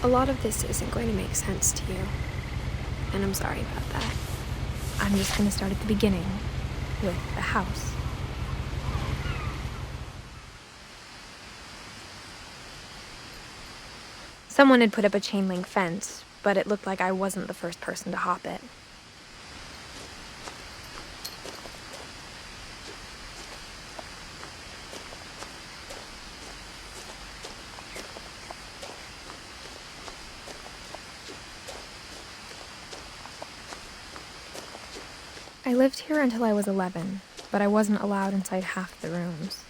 A lot of this isn't going to make sense to you, and I'm sorry about that. I'm just going to start at the beginning, with the house. Someone had put up a chain-link fence, but it looked like I wasn't the first person to hop it. I lived here until I was 11, but I wasn't allowed inside half the rooms.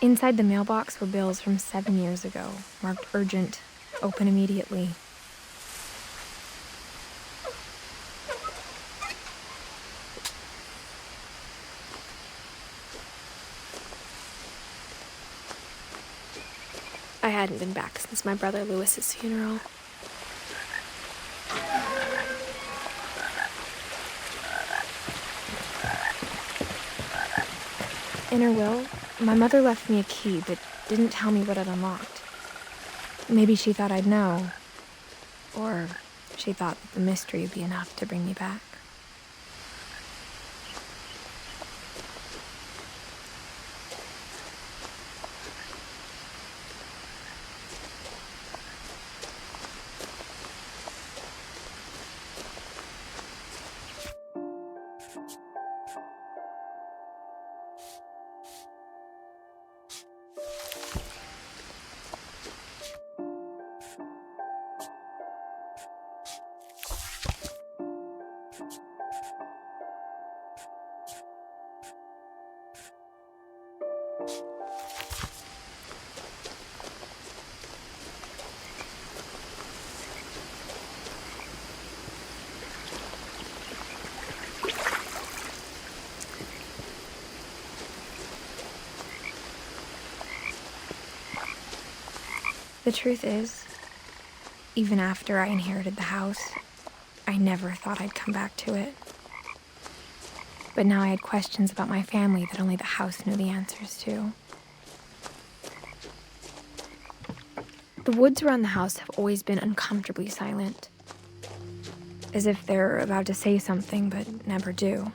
Inside the mailbox were bills from 7 years ago, marked urgent, open immediately. I hadn't been back since my brother Lewis's funeral. In her will, my mother left me a key but didn't tell me what it unlocked. Maybe she thought I'd know, or she thought that the mystery would be enough to bring me back. The truth is, even after I inherited the house, I never thought I'd come back to it. But now I had questions about my family that only the house knew the answers to. The woods around the house have always been uncomfortably silent, as if they're about to say something but never do.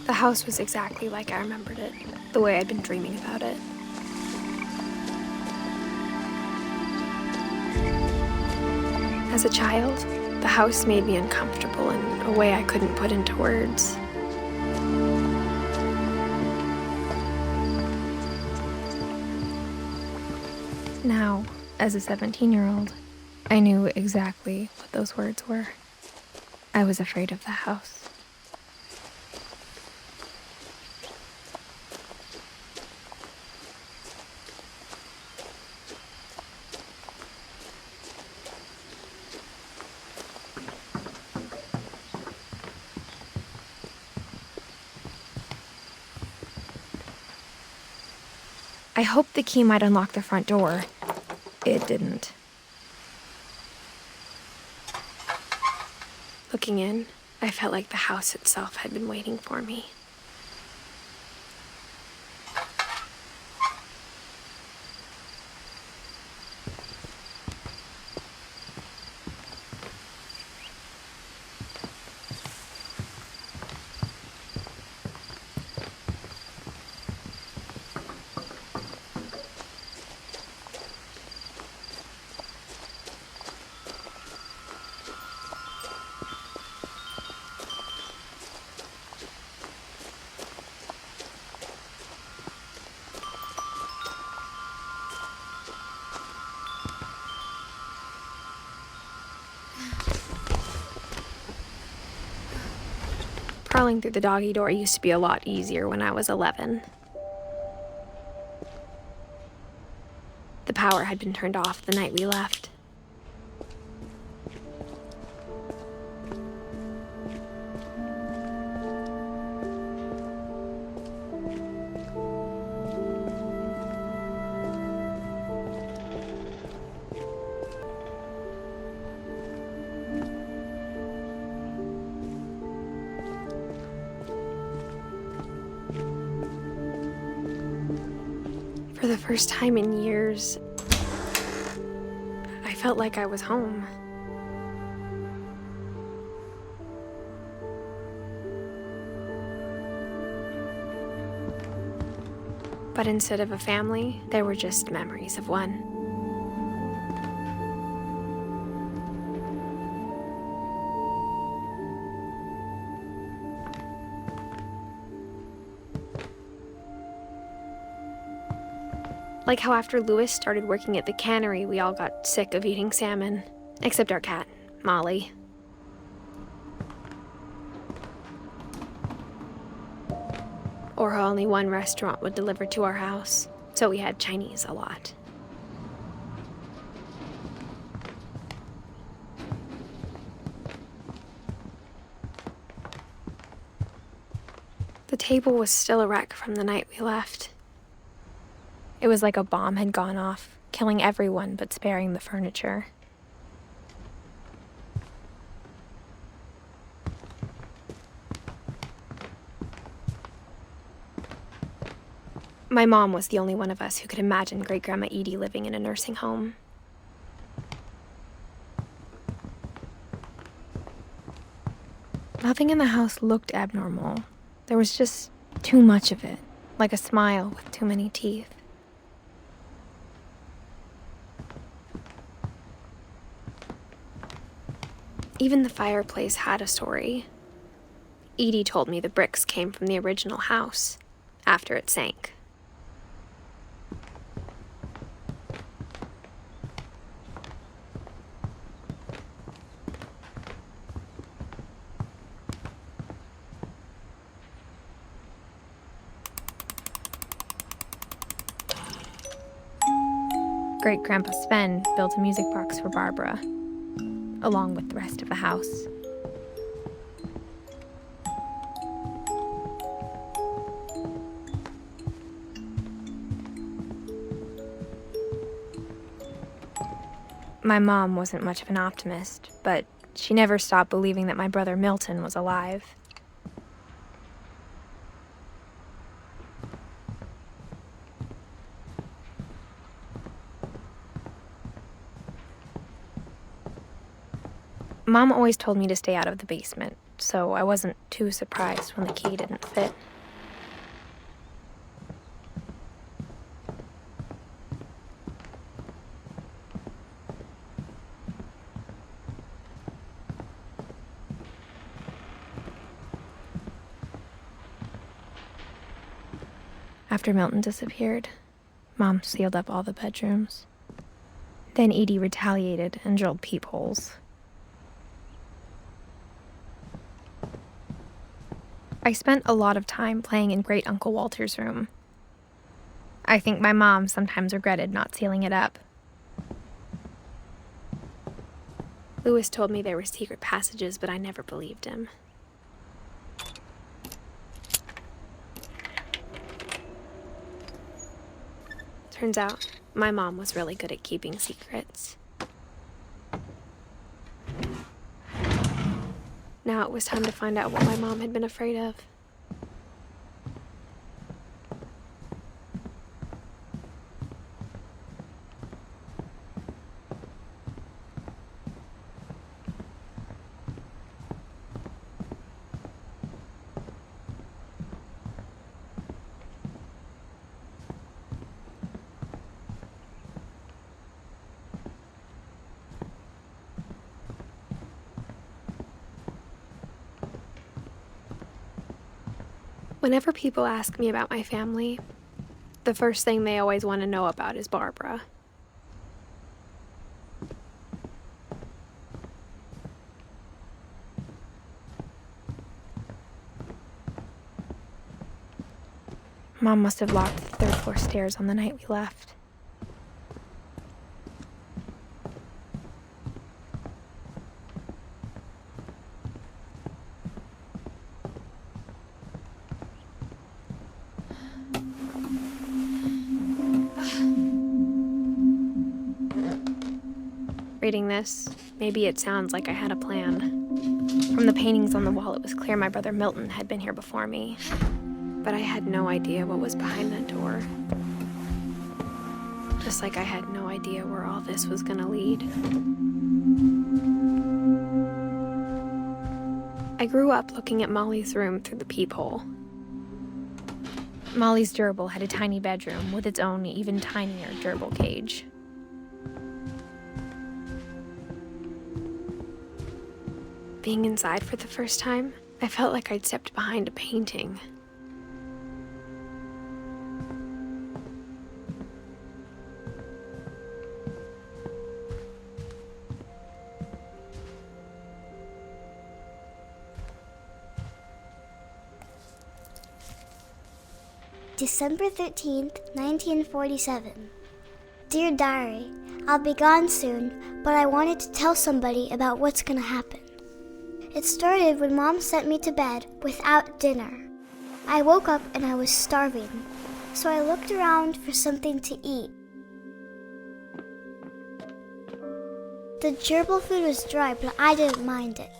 The house was exactly like I remembered it, the way I'd been dreaming about it. As a child, the house made me uncomfortable in a way I couldn't put into words. Now, as a 17-year-old, I knew exactly what those words were. I was afraid of the house. I hoped the key might unlock the front door. It didn't. Looking in, I felt like the house itself had been waiting for me. Crawling through the doggy door used to be a lot easier when I was 11. The power had been turned off the night we left. For the first time in years, I felt like I was home. But instead of a family, there were just memories of one. Like how after Louis started working at the cannery, we all got sick of eating salmon. Except our cat, Molly. Or how only one restaurant would deliver to our house, so we had Chinese a lot. The table was still a wreck from the night we left. It was like a bomb had gone off, killing everyone but sparing the furniture. My mom was the only one of us who could imagine Great-Grandma Edie living in a nursing home. Nothing in the house looked abnormal. There was just too much of it, like a smile with too many teeth. Even the fireplace had a story. Edie told me the bricks came from the original house, after it sank. Great-Grandpa Sven built a music box for Barbara, along with the rest of the house. My mom wasn't much of an optimist, but she never stopped believing that my brother Milton was alive. Mom always told me to stay out of the basement, so I wasn't too surprised when the key didn't fit. After Milton disappeared, Mom sealed up all the bedrooms. Then Edie retaliated and drilled peepholes. I spent a lot of time playing in Great Uncle Walter's room. I think my mom sometimes regretted not sealing it up. Louis told me there were secret passages, but I never believed him. Turns out, my mom was really good at keeping secrets. Now it was time to find out what my mom had been afraid of. Whenever people ask me about my family, the first thing they always want to know about is Barbara. Mom must have locked the third floor stairs on the night we left. Reading this, maybe it sounds like I had a plan. From the paintings on the wall, it was clear my brother Milton had been here before me. But I had no idea what was behind that door. Just like I had no idea where all this was gonna lead. I grew up looking at Molly's room through the peephole. Molly's gerbil had a tiny bedroom with its own even tinier gerbil cage. Being inside for the first time, I felt like I'd stepped behind a painting. December 13th, 1947. Dear Diary, I'll be gone soon, but I wanted to tell somebody about what's gonna happen. It started when Mom sent me to bed without dinner. I woke up and I was starving, so I looked around for something to eat. The gerbil food was dry, but I didn't mind it.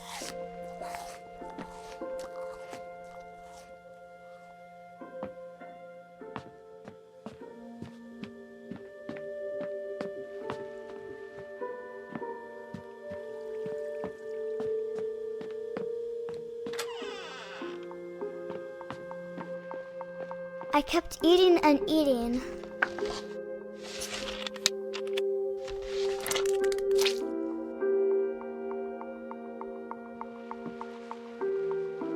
I kept eating and eating.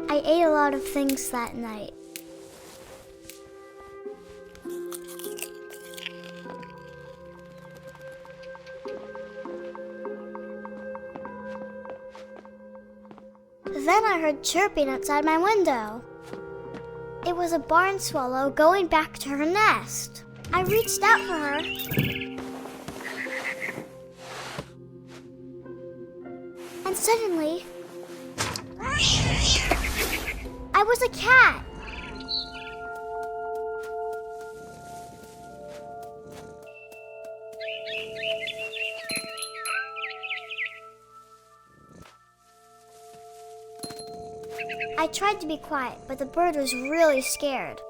I ate a lot of things that night. Then I heard chirping outside my window. It was a barn swallow going back to her nest. I reached out for her. And suddenly, I was a cat. I tried to be quiet, but the bird was really scared.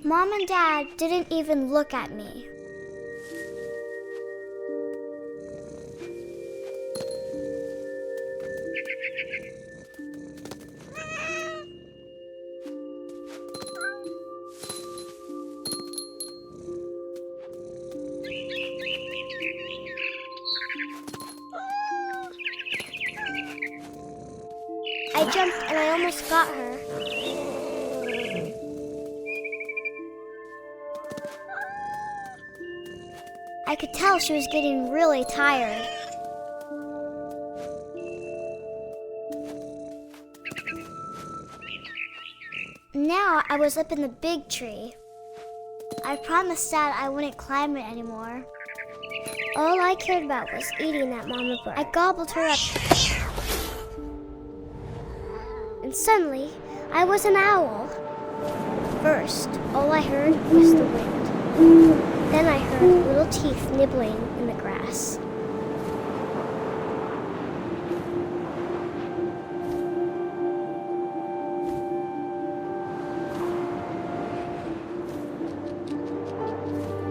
Mom and Dad didn't even look at me. I jumped and I almost got her. I could tell she was getting really tired. Now I was up in the big tree. I promised Dad I wouldn't climb it anymore. All I cared about was eating that mama bird. I gobbled her up. And suddenly, I was an owl. First, all I heard was the wind. Then I heard little teeth nibbling in the grass.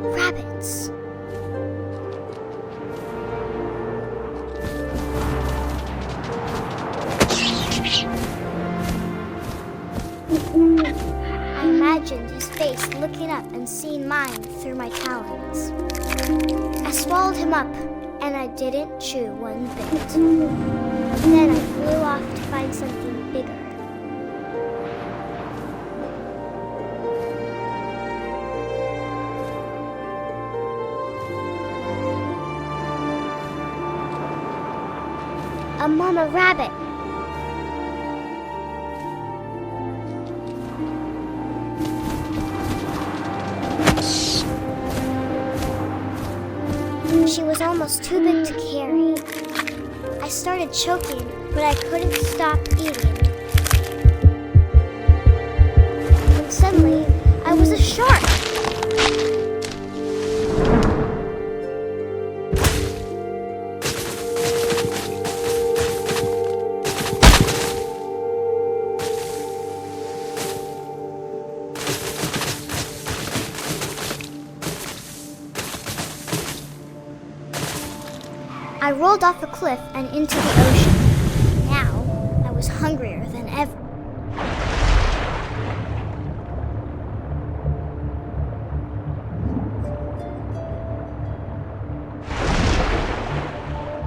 Rabbits. up and seen mine through my talons. I swallowed him up, and I didn't chew one bit. Then I flew off to find something bigger. A mama rabbit. She was almost too big to carry. I started choking, but I couldn't stop eating. And suddenly, I was a shark. I rolled off a cliff and into the ocean. Now, I was hungrier than ever.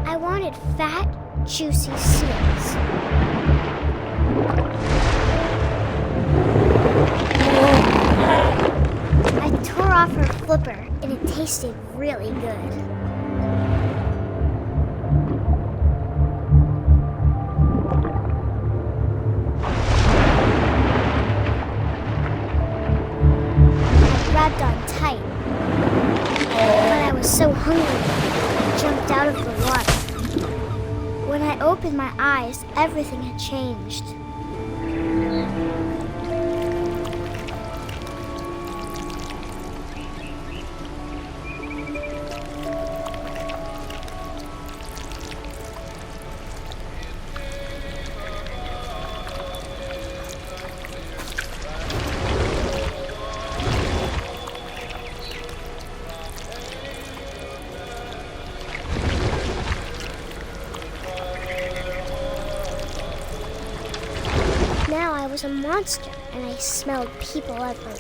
I wanted fat, juicy seals. I tore off her flipper, and it tasted really good. Grabbed on tight, but I was so hungry, I jumped out of the water. When I opened my eyes, everything had changed. Now I was a monster, and I smelled people everywhere.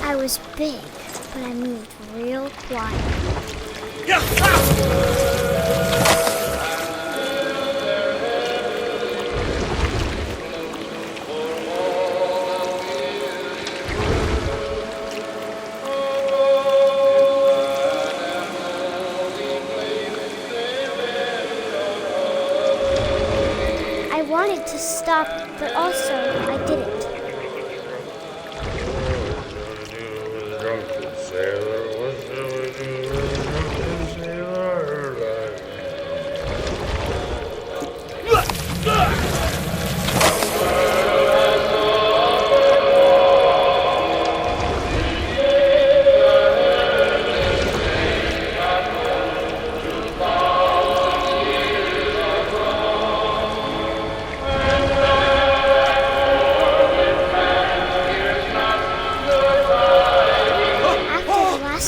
I was big, but I moved real quiet. I wanted to stop, but also I didn't.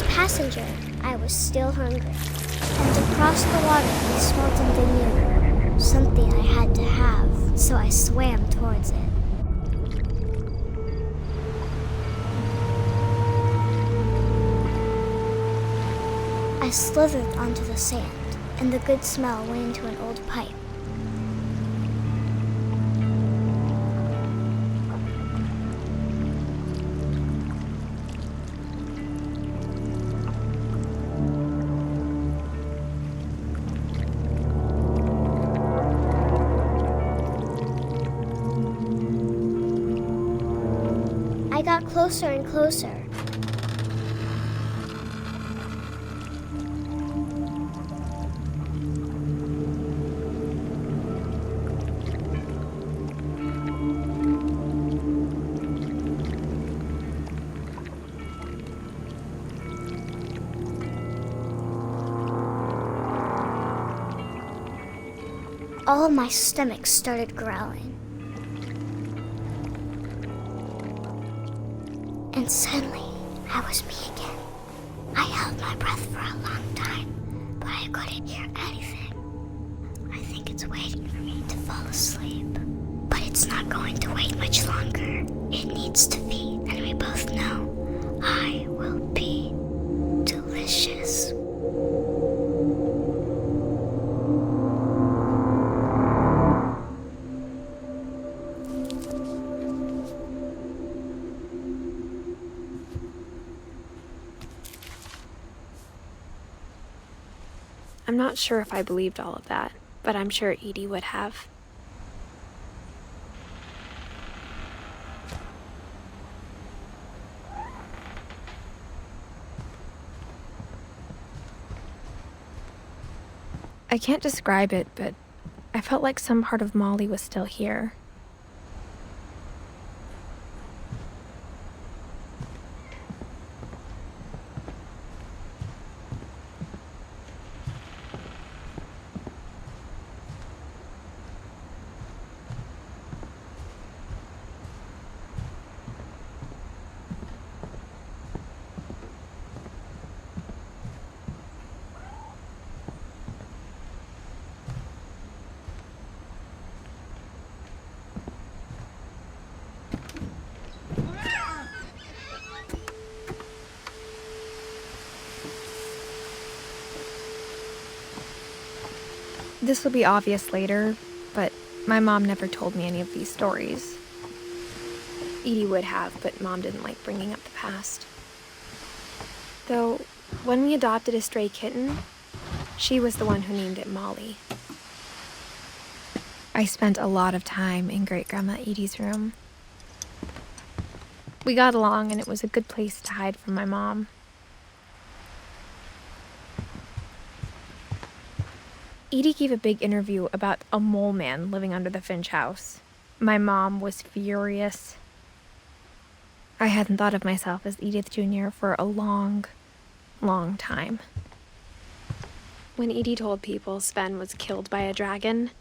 Passenger, I was still hungry. And across the water, I smelled something new. Something I had to have, so I swam towards it. I slithered onto the sand, and the good smell went into an old pipe. I got closer and closer. All my stomach started growling. And suddenly, I was me again. I held my breath for a long time, but I couldn't hear anything. I think it's waiting for me to fall asleep. But it's not going to wait much longer. It needs to feed, and we both know I will be delicious. I'm not sure if I believed all of that, but I'm sure Edie would have. I can't describe it, but I felt like some part of Molly was still here. This will be obvious later, but my mom never told me any of these stories. Edie would have, but Mom didn't like bringing up the past. Though, when we adopted a stray kitten, she was the one who named it Molly. I spent a lot of time in Great-Grandma Edie's room. We got along, and it was a good place to hide from my mom. Edie gave a big interview about a mole man living under the Finch house. My mom was furious. I hadn't thought of myself as Edith Jr. for a long, long time. When Edie told people Sven was killed by a dragon,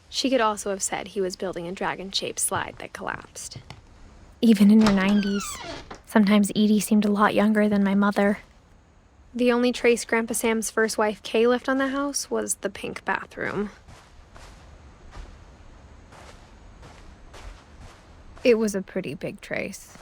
she could also have said he was building a dragon-shaped slide that collapsed. Even in her 90s, sometimes Edie seemed a lot younger than my mother. The only trace Grandpa Sam's first wife, Kay, left on the house was the pink bathroom. It was a pretty big trace.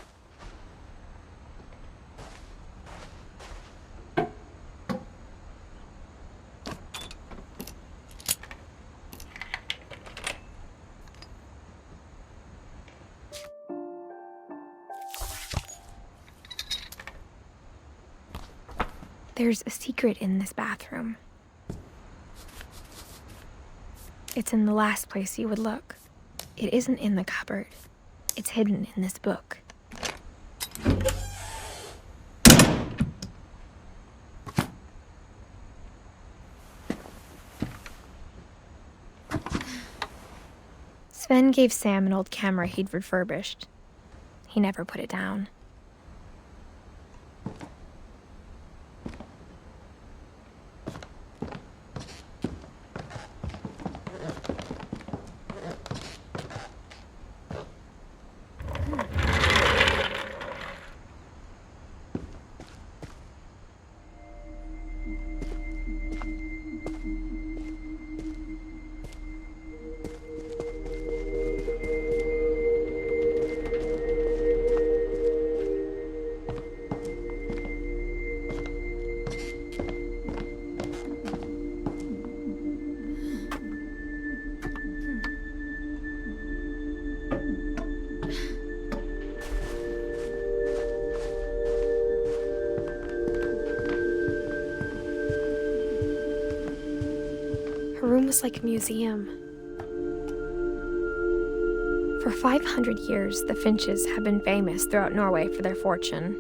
There's a secret in this bathroom. It's in the last place you would look. It isn't in the cupboard. It's hidden in this book. Sven gave Sam an old camera he'd refurbished. He never put it down. Her room was like a museum. For 500 years, the Finches have been famous throughout Norway for their fortune.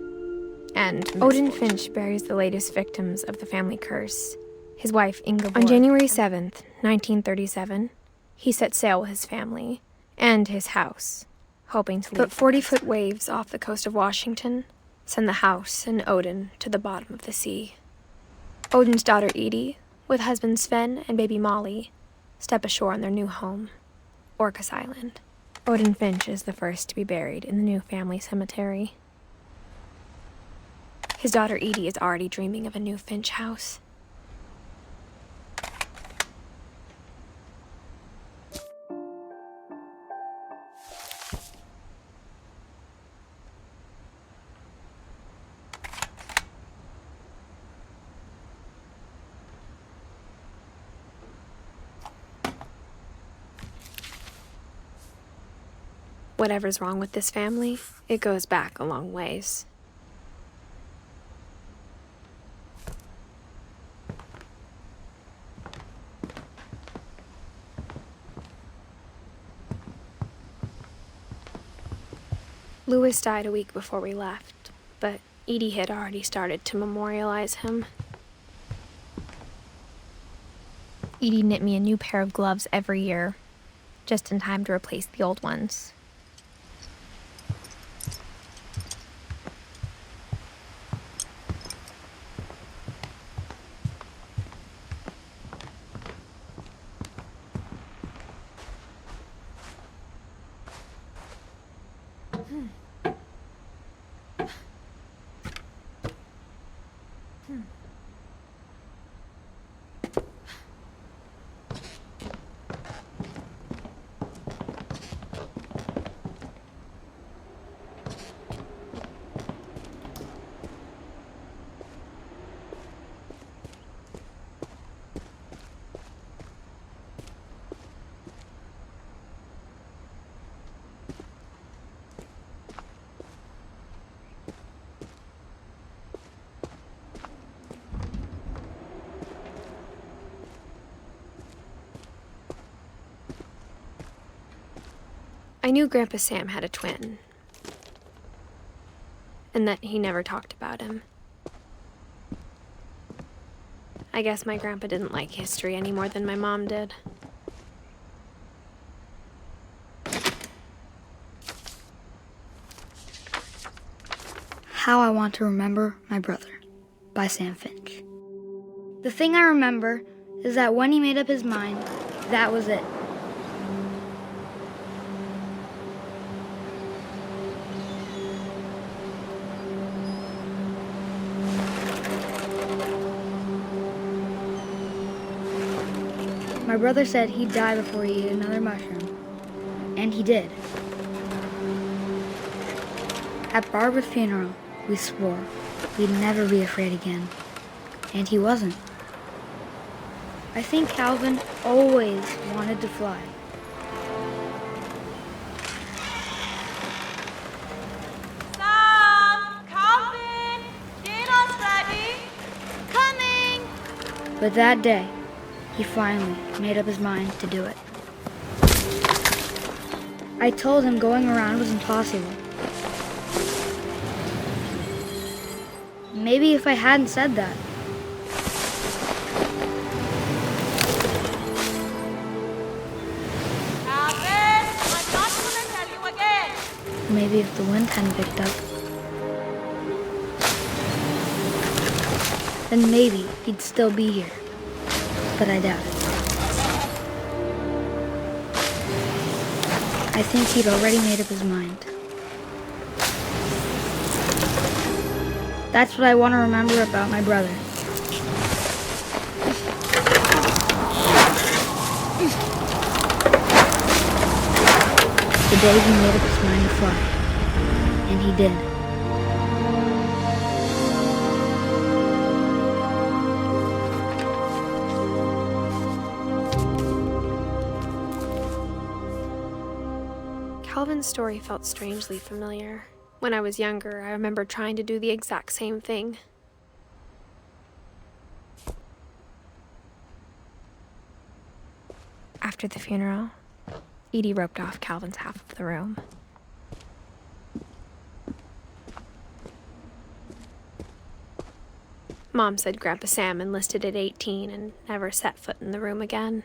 And Odin Finch buries the latest victims of the family curse, his wife Ingeborg. On January 7th, 1937, he set sail with his family and his house, hoping to leave. But 40-foot waves off the coast of Washington send the house and Odin to the bottom of the sea. Odin's daughter Edie, with husband Sven and baby Molly, step ashore on their new home, Orcas Island. Odin Finch is the first to be buried in the new family cemetery. His daughter Edie is already dreaming of a new Finch house. Whatever's wrong with this family, it goes back a long ways. Louis died a week before we left, but Edie had already started to memorialize him. Edie knit me a new pair of gloves every year, just in time to replace the old ones. I knew Grandpa Sam had a twin, and that he never talked about him. I guess my grandpa didn't like history any more than my mom did. How I Want to Remember My Brother by Sam Finch. The thing I remember is that when he made up his mind, that was it. My brother said he'd die before he ate another mushroom, and he did. At Barbara's funeral, we swore we'd never be afraid again, and he wasn't. I think Calvin always wanted to fly. Sam! Calvin! Dinner's ready! Coming! But that day, he finally made up his mind to do it. I told him going around was impossible. Maybe if I hadn't said that. Calvin! I'm not gonna tell you again! Maybe if the wind hadn't picked up. Then maybe he'd still be here. But I doubt it. I think he'd already made up his mind. That's what I want to remember about my brother. The day he made up his mind to fly. And he did. Calvin's story felt strangely familiar. When I was younger, I remember trying to do the exact same thing. After the funeral, Edie roped off Calvin's half of the room. Mom said Grandpa Sam enlisted at 18 and never set foot in the room again.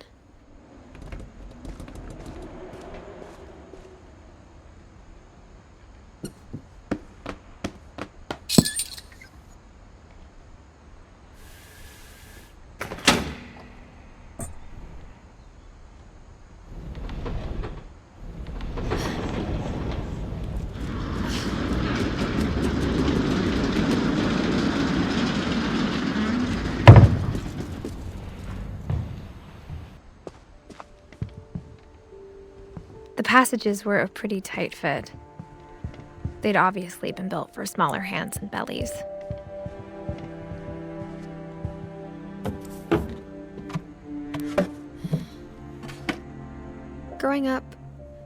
passages were a pretty tight fit. They'd obviously been built for smaller hands and bellies. Growing up,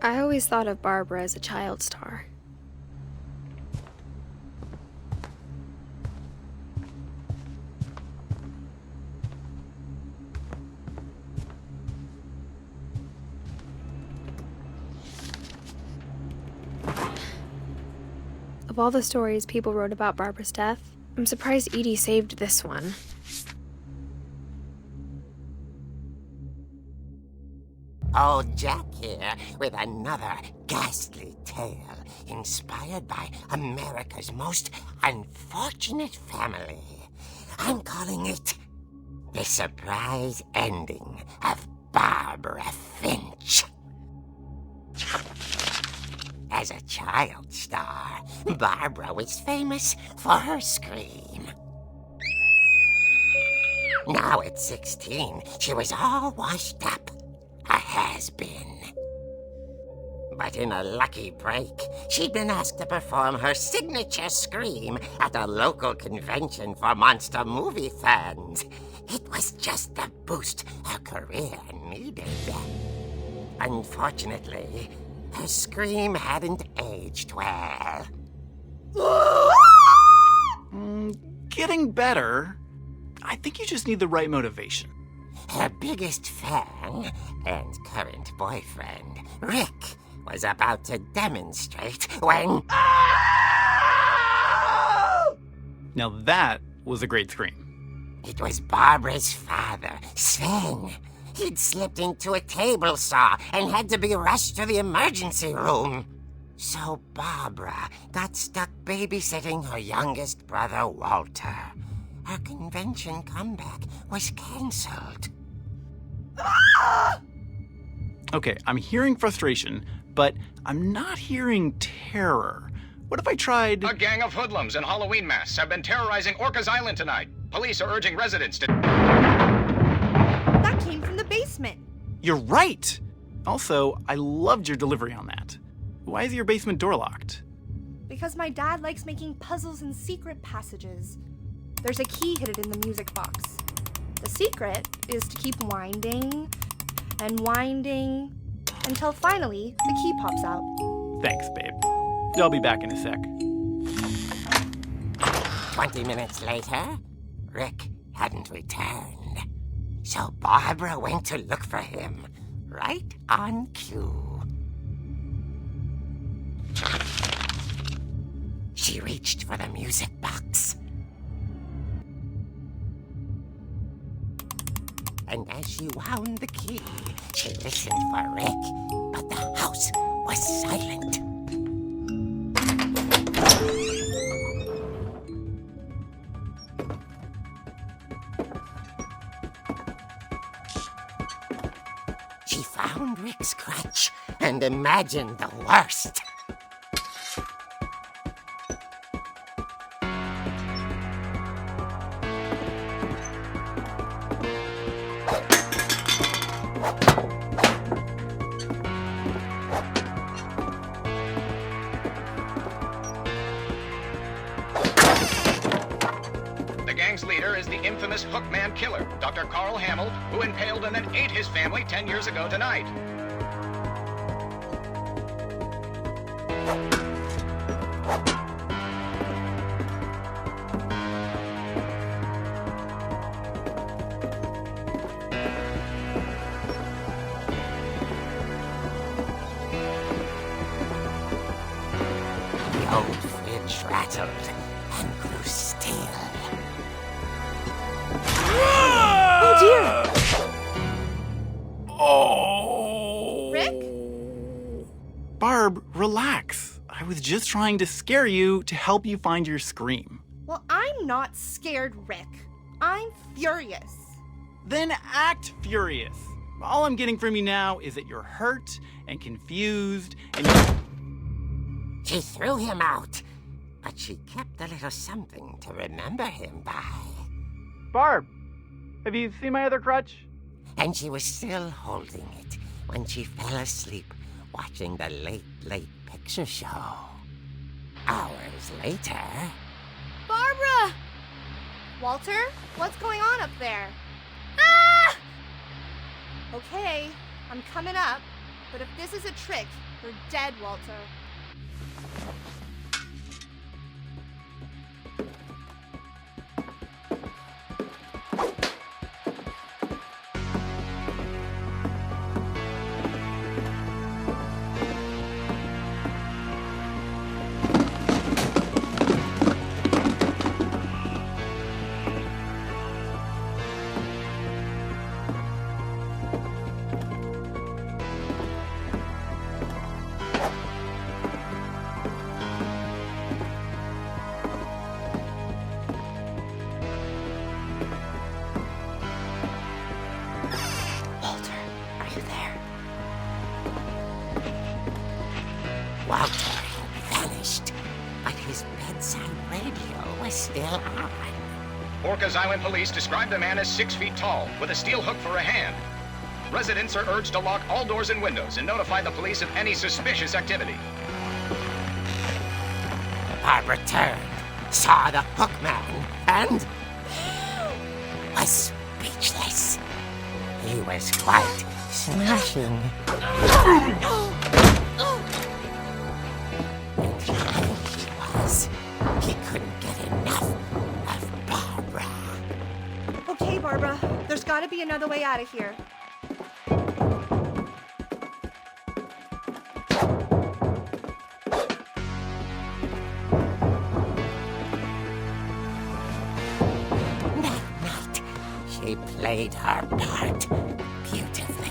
I always thought of Barbara as a child star. Of all the stories people wrote about Barbara's death, I'm surprised Edie saved this one. Old Jack here with another ghastly tale inspired by America's most unfortunate family. I'm calling it The Surprise Ending of Barbara Finch. As a child star, Barbara was famous for her scream. Now at 16, she was all washed up. A has-been. But in a lucky break, she'd been asked to perform her signature scream at a local convention for monster movie fans. It was just the boost her career needed. Unfortunately, her scream hadn't aged well. Getting better. I think you just need the right motivation. Her biggest fan and current boyfriend, Rick, was about to demonstrate when... Now that was a great scream. It was Barbara's father, Sven. He'd slipped into a table saw and had to be rushed to the emergency room. So Barbara got stuck babysitting her youngest brother, Walter. Her convention comeback was cancelled. Okay, I'm hearing frustration, but I'm not hearing terror. What if I tried... A gang of hoodlums in Halloween masks have been terrorizing Orcas Island tonight. Police are urging residents to... That came from the basement. You're right! Also, I loved your delivery on that. Why is your basement door locked? Because my dad likes making puzzles and secret passages. There's a key hidden in the music box. The secret is to keep winding and winding until finally the key pops out. Thanks, babe. I'll be back in a sec. 20 minutes later, Rick hadn't returned. So Barbara went to look for him, right on cue. She reached for the music box. And as she wound the key, she listened for Rick, but the house was silent. She found Rick's crutch and imagined the worst. The gang's leader is the infamous Hookman killer, Dr. Carl Hamill, who impaled and then ate his family 10 years ago tonight. The old fridge rattled and grew still. Oh dear! Oh! Rick? Barb, relax. I was just trying to scare you to help you find your scream. Well, I'm not scared, Rick. I'm furious. Then act furious. All I'm getting from you now is that you're hurt and confused and She threw him out, but she kept a little something to remember him by. Barb, have you seen my other crutch? And she was still holding it when she fell asleep watching the late picture show. Hours later... Barbara! Walter, what's going on up there? Ah! Okay, I'm coming up, but if this is a trick, you're dead, Walter. Walter had vanished, but his bedside radio was still on. Orcas Island police described the man as 6 feet tall, with a steel hook for a hand. Residents are urged to lock all doors and windows and notify the police of any suspicious activity. Barbara turned, saw the hook man, and was speechless. He was quite smashing. He couldn't get enough of Barbara. Okay, Barbara, there's gotta be another way out of here. That night, she played her part beautifully.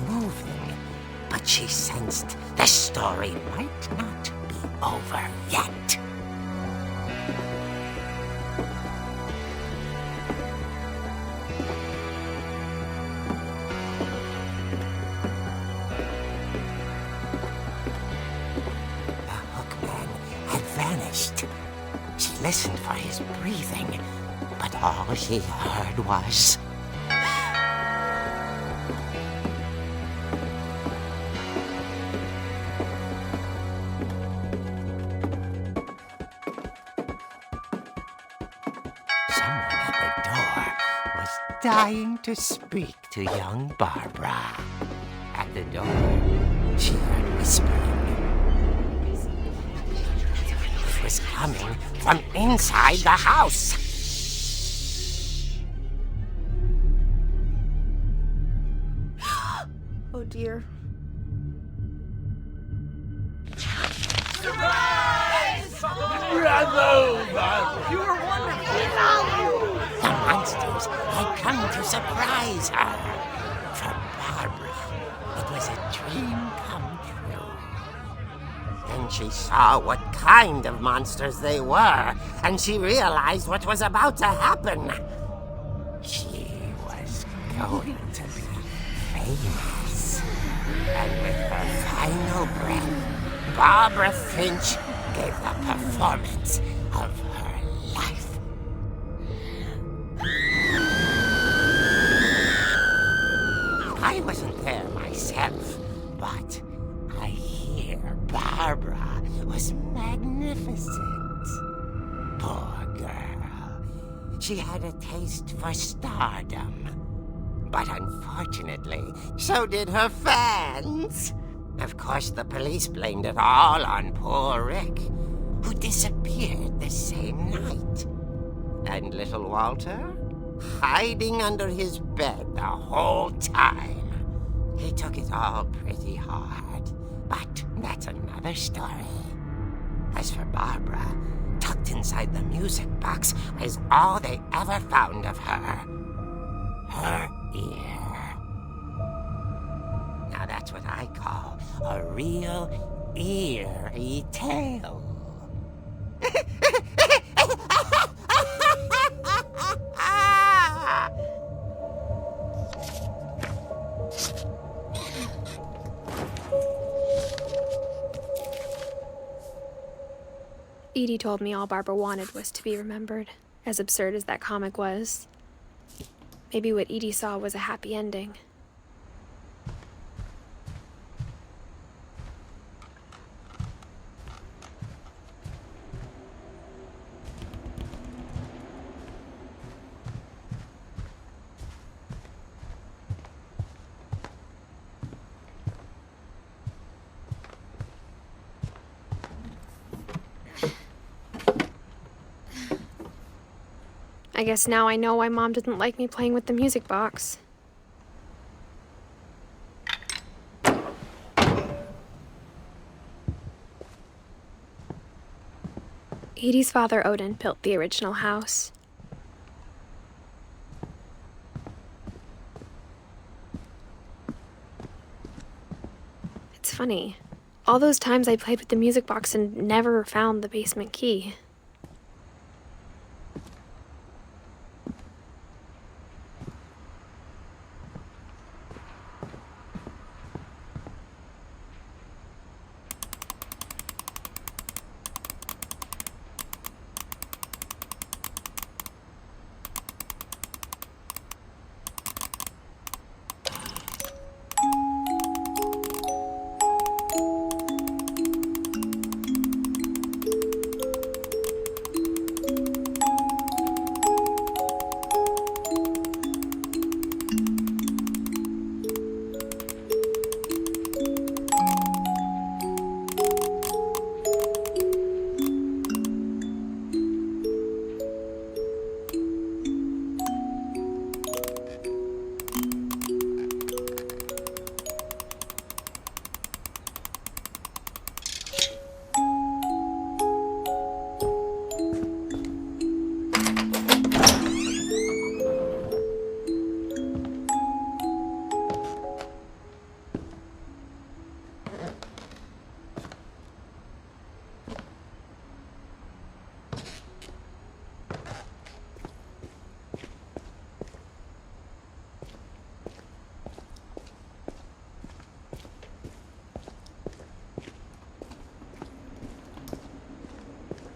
Moving, but she sensed the story might not be over yet. The hookman had vanished. She listened for his breathing, but all she heard was... Someone at the door was dying to speak to young Barbara. At the door, she heard whispering. It was coming from inside the house. Oh dear. The monsters had come to surprise her. For Barbara, it was a dream come true. Then she saw what kind of monsters they were, and she realized what was about to happen. She was going to be famous. And with her final breath, Barbara Finch gave the performance of her life. I wasn't there myself, but I hear Barbara was magnificent. Poor girl. She had a taste for stardom. But unfortunately, so did her fans. Of course, the police blamed it all on poor Rick, who disappeared the same night. And little Walter? Hiding under his bed the whole time. He took it all pretty hard, but that's another story. As for Barbara, tucked inside the music box was all they ever found of her. Her ear. Now that's what I call a real eerie tale. Edie told me all Barbara wanted was to be remembered, as absurd as that comic was. Maybe what Edie saw was a happy ending. I guess now I know why Mom didn't like me playing with the music box. Edie's father, Odin, built the original house. It's funny. All those times I played with the music box and never found the basement key.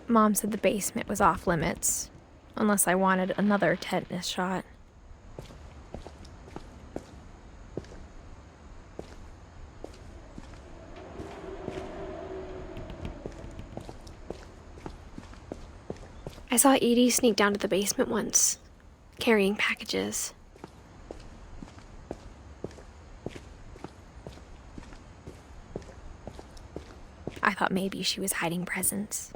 Mom said the basement was off limits, unless I wanted another tetanus shot. I saw Edie sneak down to the basement once, carrying packages. I thought maybe she was hiding presents.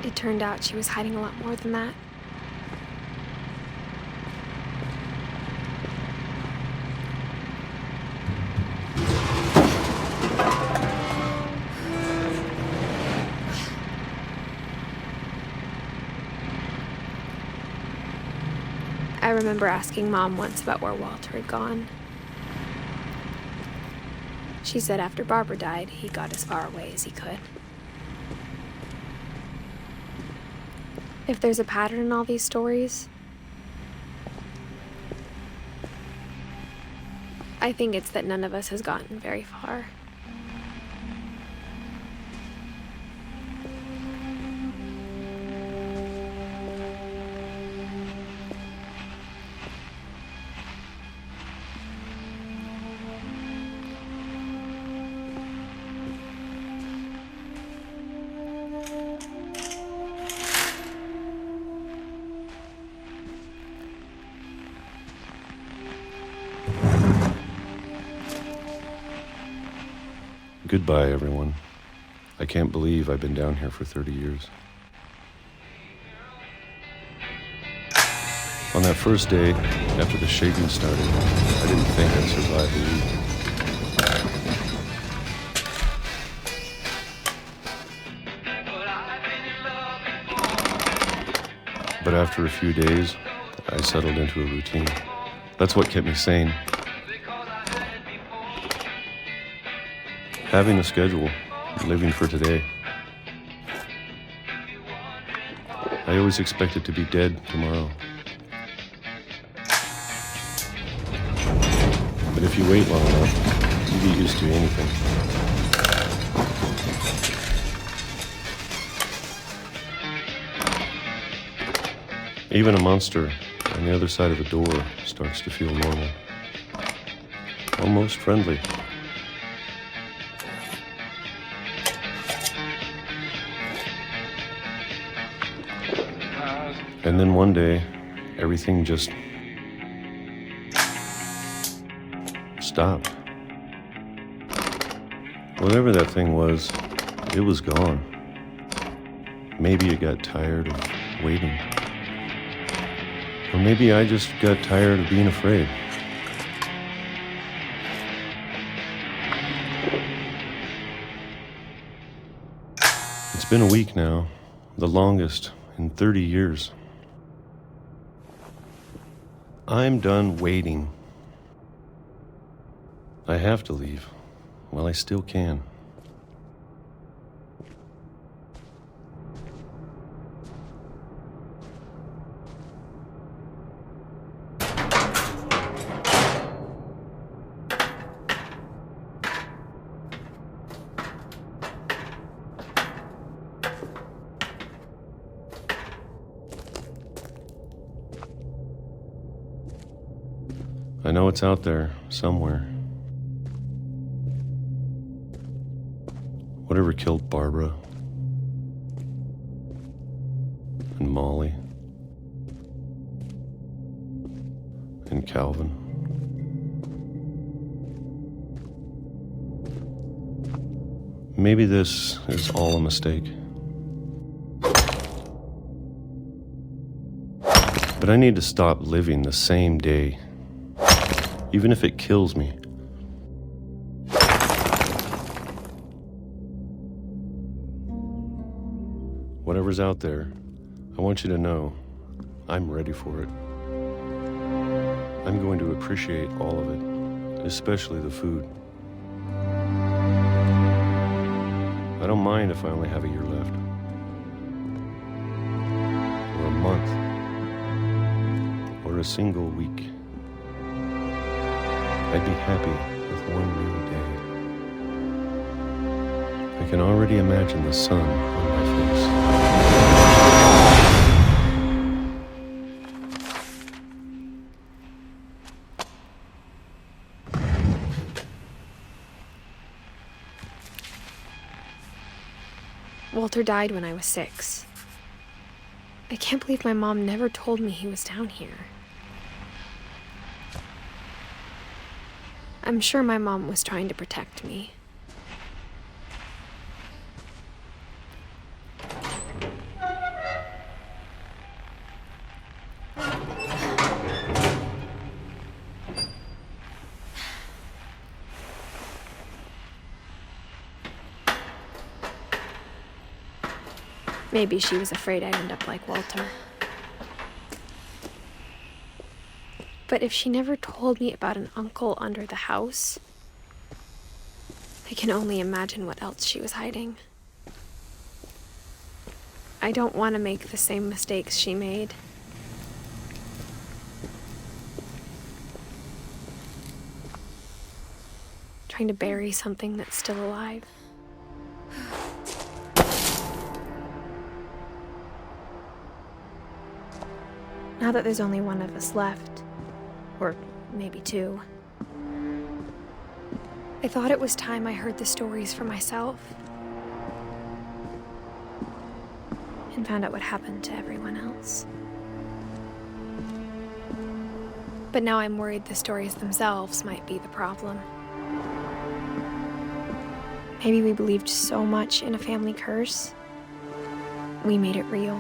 It turned out she was hiding a lot more than that. I remember asking Mom once about where Walter had gone. She said after Barbara died, he got as far away as he could. If there's a pattern in all these stories, I think it's that none of us has gotten very far. Goodbye, everyone. I can't believe I've been down here for 30 years. On that first day, after the shaking started, I didn't think I'd survive a week. But after a few days, I settled into a routine. That's what kept me sane. Having a schedule, living for today. I always expected to be dead tomorrow. But if you wait long enough, you get used to anything. Even a monster on the other side of the door starts to feel normal. Almost friendly. And then one day, everything just stopped. Whatever that thing was, it was gone. Maybe it got tired of waiting. Or maybe I just got tired of being afraid. It's been a week now, the longest in 30 years. I'm done waiting. I have to leave while I still can. I know it's out there somewhere. Whatever killed Barbara and Molly and Calvin. Maybe this is all a mistake. But I need to stop living the same day, even if it kills me. Whatever's out there, I want you to know I'm ready for it. I'm going to appreciate all of it, especially the food. I don't mind if I only have a year left. Or a month. Or a single week. I'd be happy with one new day. I can already imagine the sun on my face. Walter died when I was 6. I can't believe my mom never told me he was down here. I'm sure my mom was trying to protect me. Maybe she was afraid I'd end up like Walter. But if she never told me about an uncle under the house, I can only imagine what else she was hiding. I don't want to make the same mistakes she made. Trying to bury something that's still alive. Now that there's only one of us left, or maybe 2, I thought it was time I heard the stories for myself and found out what happened to everyone else. But now I'm worried the stories themselves might be the problem. Maybe we believed so much in a family curse, we made it real.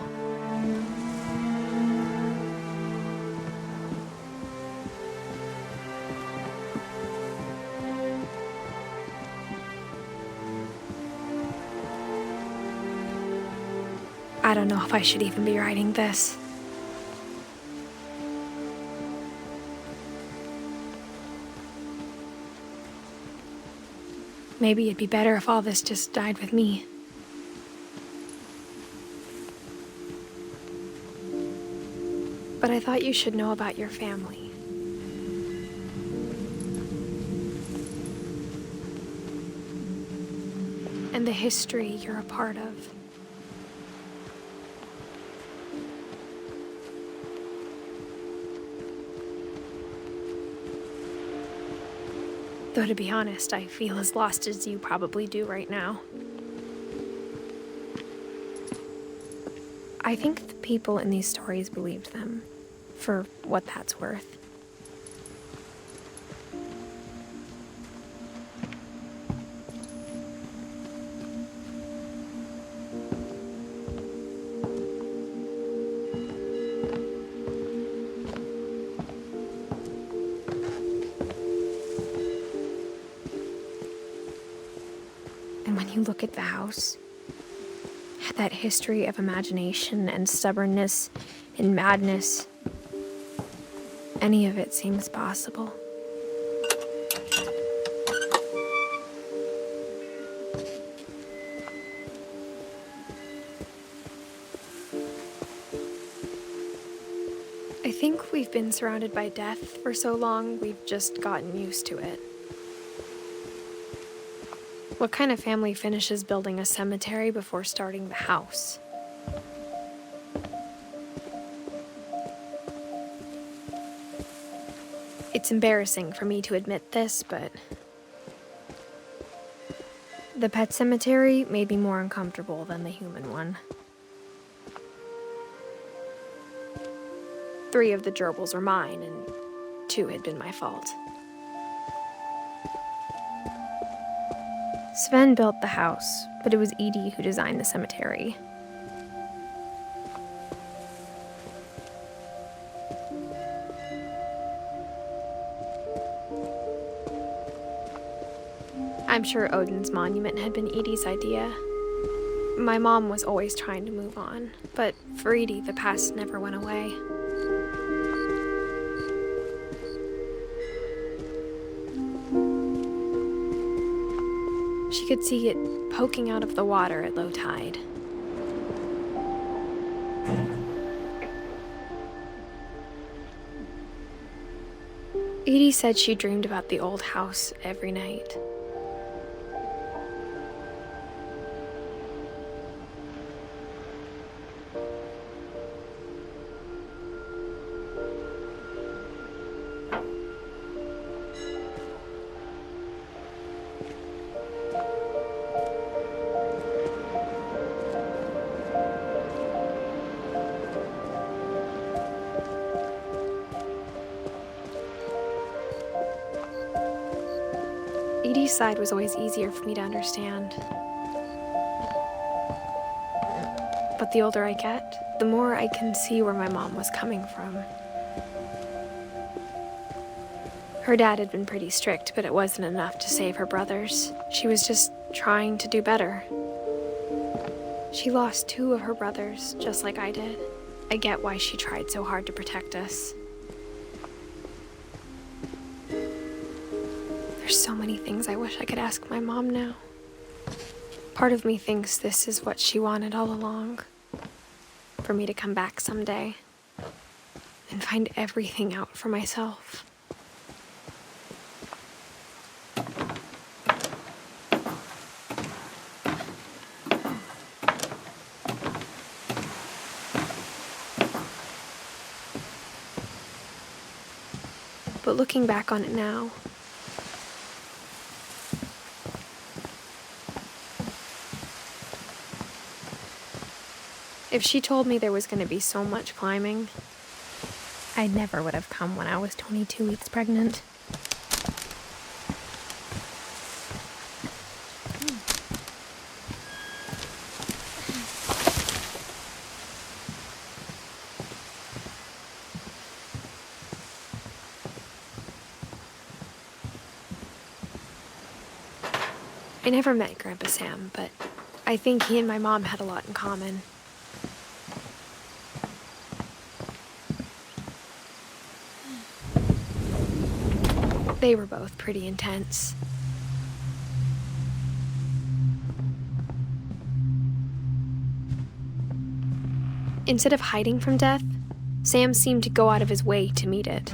I don't know if I should even be writing this. Maybe it'd be better if all this just died with me. But I thought you should know about your family. And the history you're a part of. Though to be honest, I feel as lost as you probably do right now. I think the people in these stories believed them, for what that's worth. And when you look at the house, that history of imagination and stubbornness and madness, any of it seems possible. I think we've been surrounded by death for so long, we've just gotten used to it. What kind of family finishes building a cemetery before starting the house? It's embarrassing for me to admit this, but the pet cemetery made me more uncomfortable than the human one. 3 of the gerbils were mine, and 2 had been my fault. Sven built the house, but it was Edie who designed the cemetery. I'm sure Odin's monument had been Edie's idea. My mom was always trying to move on, but for Edie, the past never went away. She could see it poking out of the water at low tide. Edie said she dreamed about the old house every night. Edie's side was always easier for me to understand. But the older I get, the more I can see where my mom was coming from. Her dad had been pretty strict, but it wasn't enough to save her brothers. She was just trying to do better. She lost 2 of her brothers, just like I did. I get why she tried so hard to protect us. There's so many things I wish I could ask my mom now. Part of me thinks this is what she wanted all along. For me to come back someday and find everything out for myself. But looking back on it now, if she told me there was going to be so much climbing, I never would have come when I was 22 weeks pregnant. I never met Grandpa Sam, but I think he and my mom had a lot in common. They were both pretty intense. Instead of hiding from death, Sam seemed to go out of his way to meet it.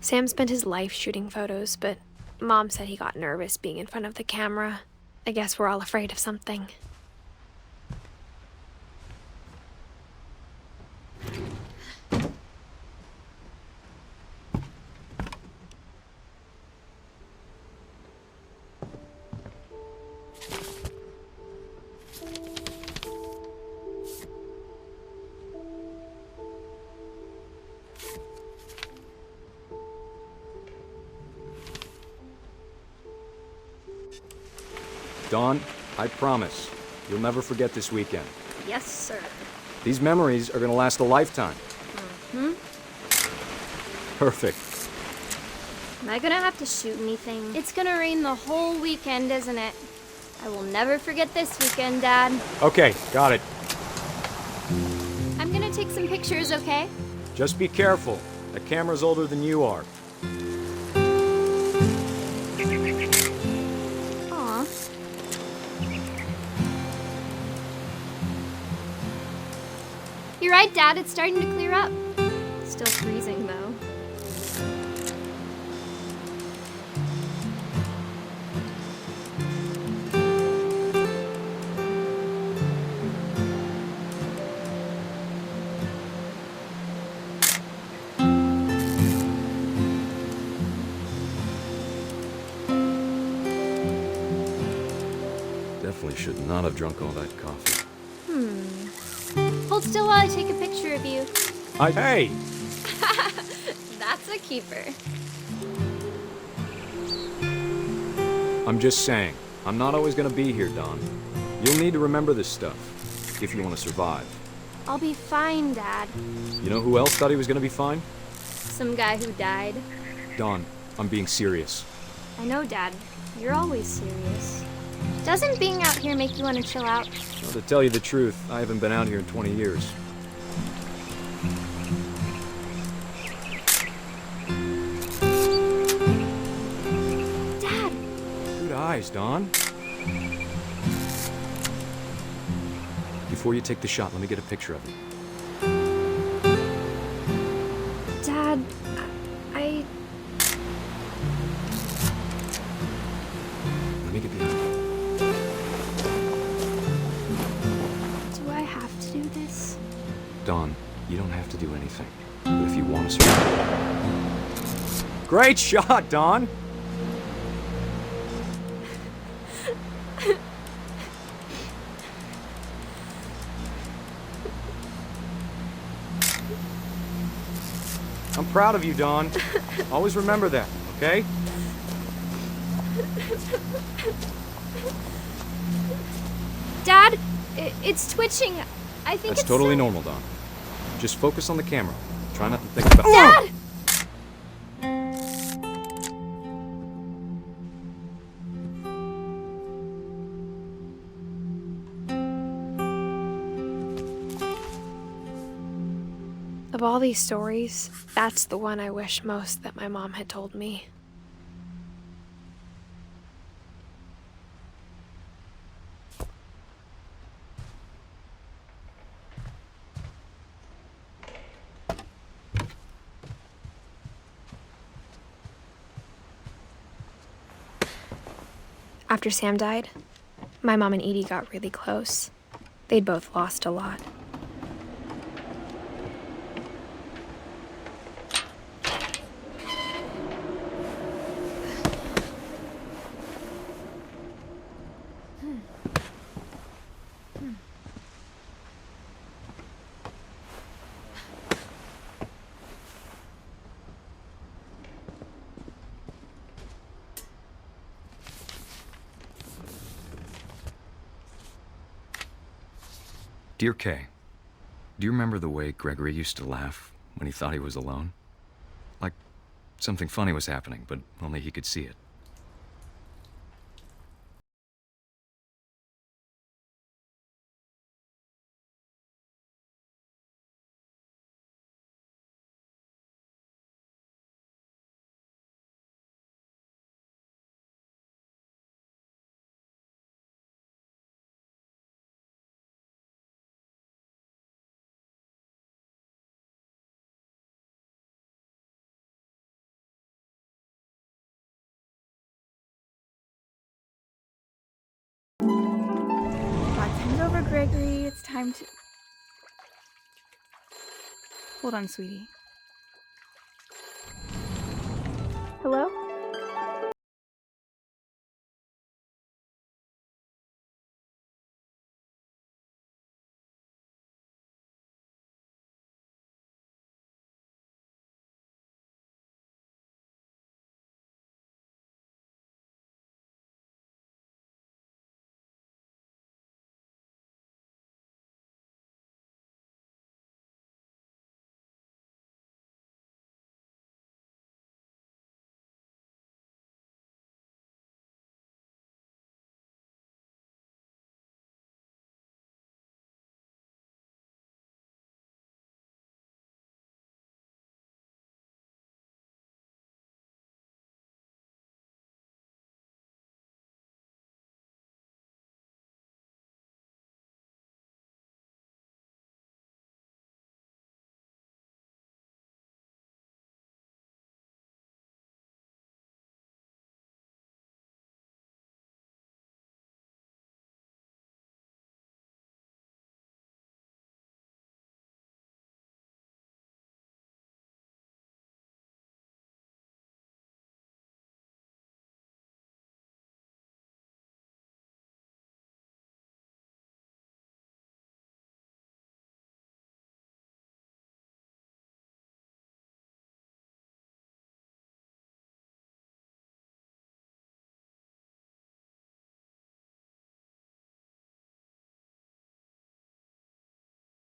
Sam spent his life shooting photos, but Mom said he got nervous being in front of the camera. I guess we're all afraid of something. Dawn, I promise, you'll never forget this weekend. Yes, sir. These memories are gonna last a lifetime. Perfect. Am I gonna have to shoot anything? It's gonna rain the whole weekend, isn't it? I will never forget this weekend, Dad. Okay, got it. I'm gonna take some pictures, okay? Just be careful. The camera's older than you are. Aw. You're right, Dad. It's starting to clear up. Still freezing, though. Definitely should not have drunk all that coffee. Hold still while I take a picture of you. Hey! That's a keeper. I'm just saying, I'm not always gonna be here, Dawn. You'll need to remember this stuff, if you want to survive. I'll be fine, Dad. You know who else thought he was gonna be fine? Some guy who died. Dawn, I'm being serious. I know, Dad. You're always serious. Doesn't being out here make you want to chill out? Well, to tell you the truth, I haven't been out here in 20 years. Dad! Good eyes, Dawn. Before you take the shot, let me get a picture of you. Dad, I... Let me get behind you. Do I have to do this? Dawn, you don't have to do anything. But if you want to survive... Great shot, Dawn! I'm proud of you, Dawn. Always remember that, okay? Dad, it's twitching. I think That's it's totally some- normal, Dawn. Just focus on the camera. Try not to think about... Dad! Of all these stories, that's the one I wish most that my mom had told me. After Sam died, my mom and Edie got really close. They'd both lost a lot. Dear Kay, do you remember the way Gregory used to laugh when he thought he was alone? Like something funny was happening, but only he could see it. over, Gregory. It's time to... Hold on, sweetie. Hello?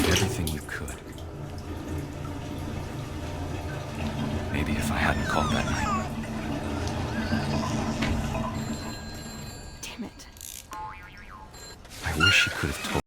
Everything you could. Maybe if I hadn't called that night. Damn it. I wish you could have told.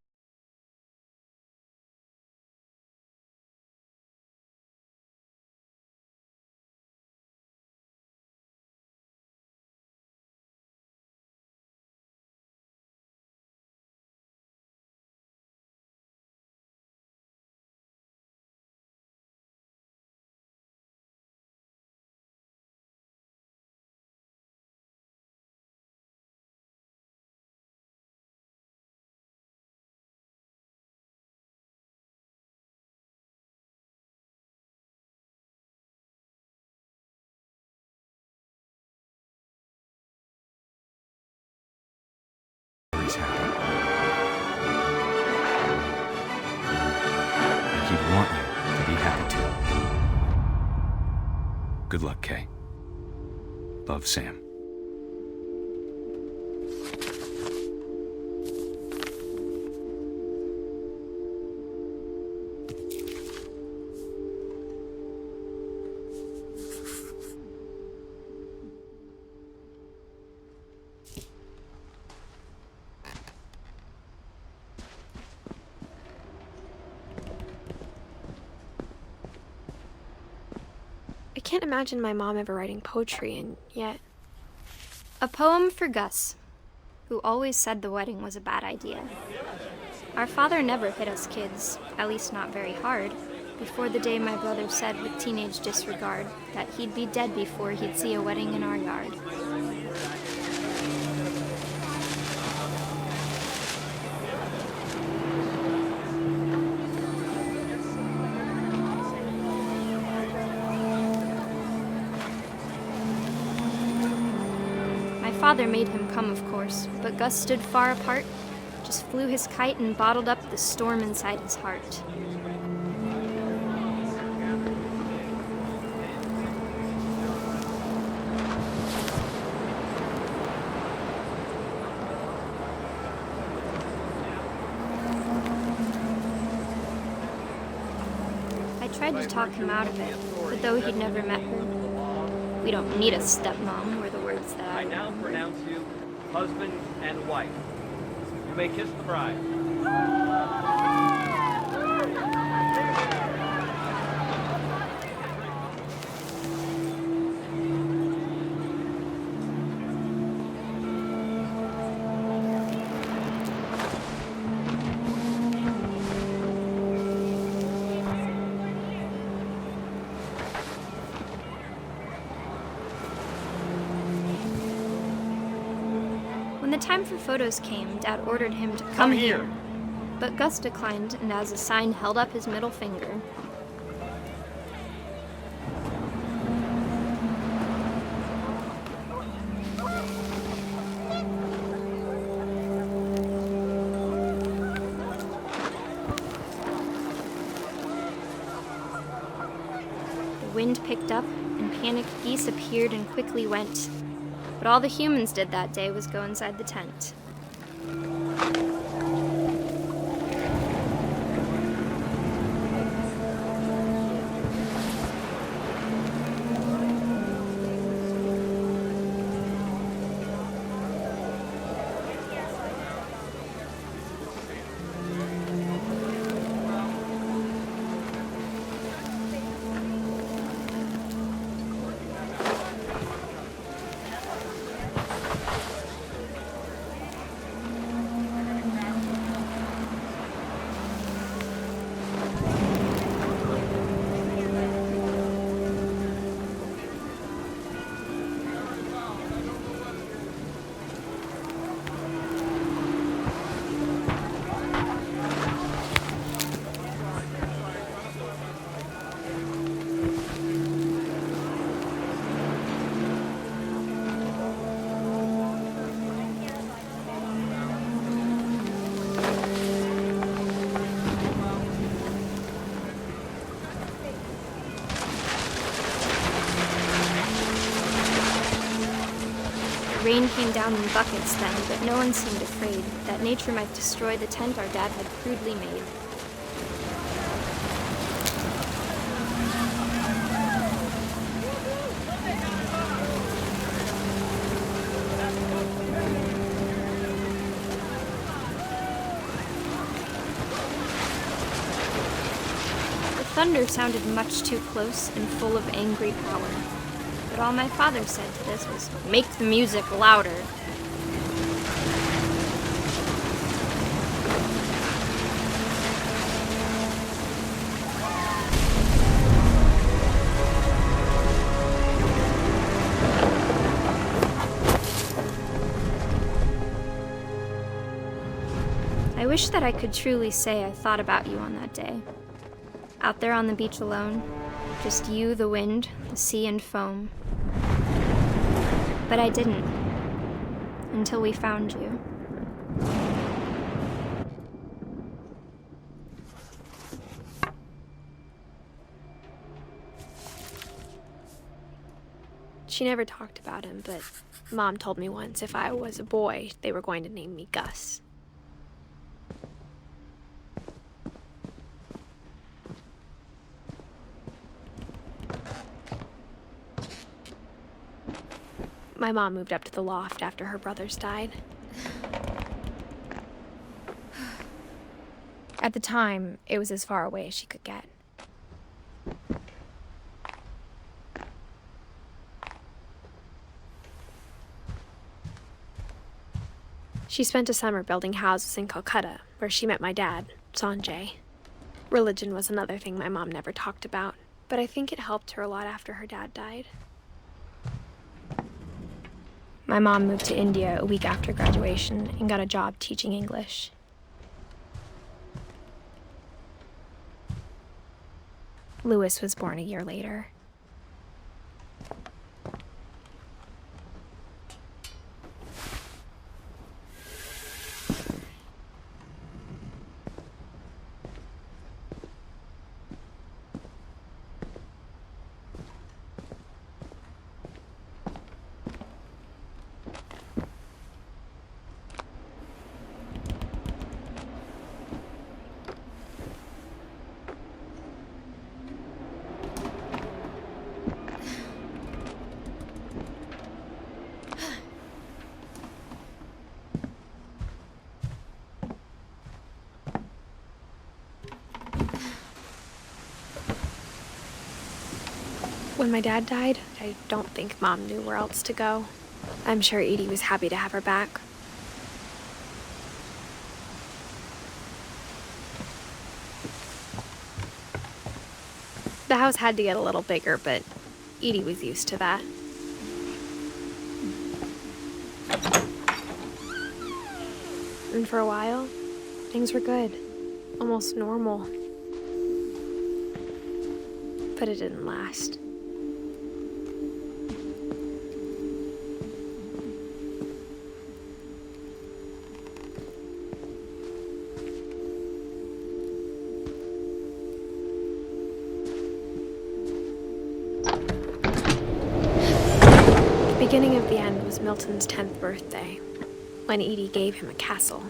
He's happy. Like he'd want you to be happy too. Good luck, Kay. Love, Sam. I can't imagine my mom ever writing poetry, and yet... A poem for Gus, who always said the wedding was a bad idea. Our father never hit us kids, at least not very hard, before the day my brother said with teenage disregard that he'd be dead before he'd see a wedding in our yard. Father made him come, of course, but Gus stood far apart, just flew his kite and bottled up the storm inside his heart. I tried to talk him out of it, but though he'd never met her, we don't need a stepmom, were the words that I now pronounce you husband and wife. You may kiss the bride. When the time for photos came, Dad ordered him to come here. But Gus declined, and as a sign held up his middle finger. The wind picked up, and panicked geese appeared and quickly went. But all the humans did that day was go inside the tent. Rain came down in buckets then, but no one seemed afraid that nature might destroy the tent our dad had crudely made. The thunder sounded much too close and full of angry power. But all my father said to this was, "Make the music louder." I wish that I could truly say I thought about you on that day. Out there on the beach alone, just you, the wind, the sea, and foam. But I didn't, until we found you. She never talked about him, but Mom told me once if I was a boy, they were going to name me Gus. My mom moved up to the loft after her brothers died. At the time, it was as far away as she could get. She spent a summer building houses in Calcutta, where she met my dad, Sanjay. Religion was another thing my mom never talked about, but I think it helped her a lot after her dad died. My mom moved to India a week after graduation and got a job teaching English. Louis was born a year later. When my dad died, I don't think Mom knew where else to go. I'm sure Edie was happy to have her back. The house had to get a little bigger, but Edie was used to that. And for a while, things were good. almost normal. But it didn't last. The beginning of the end was Milton's 10th birthday, when Edie gave him a castle.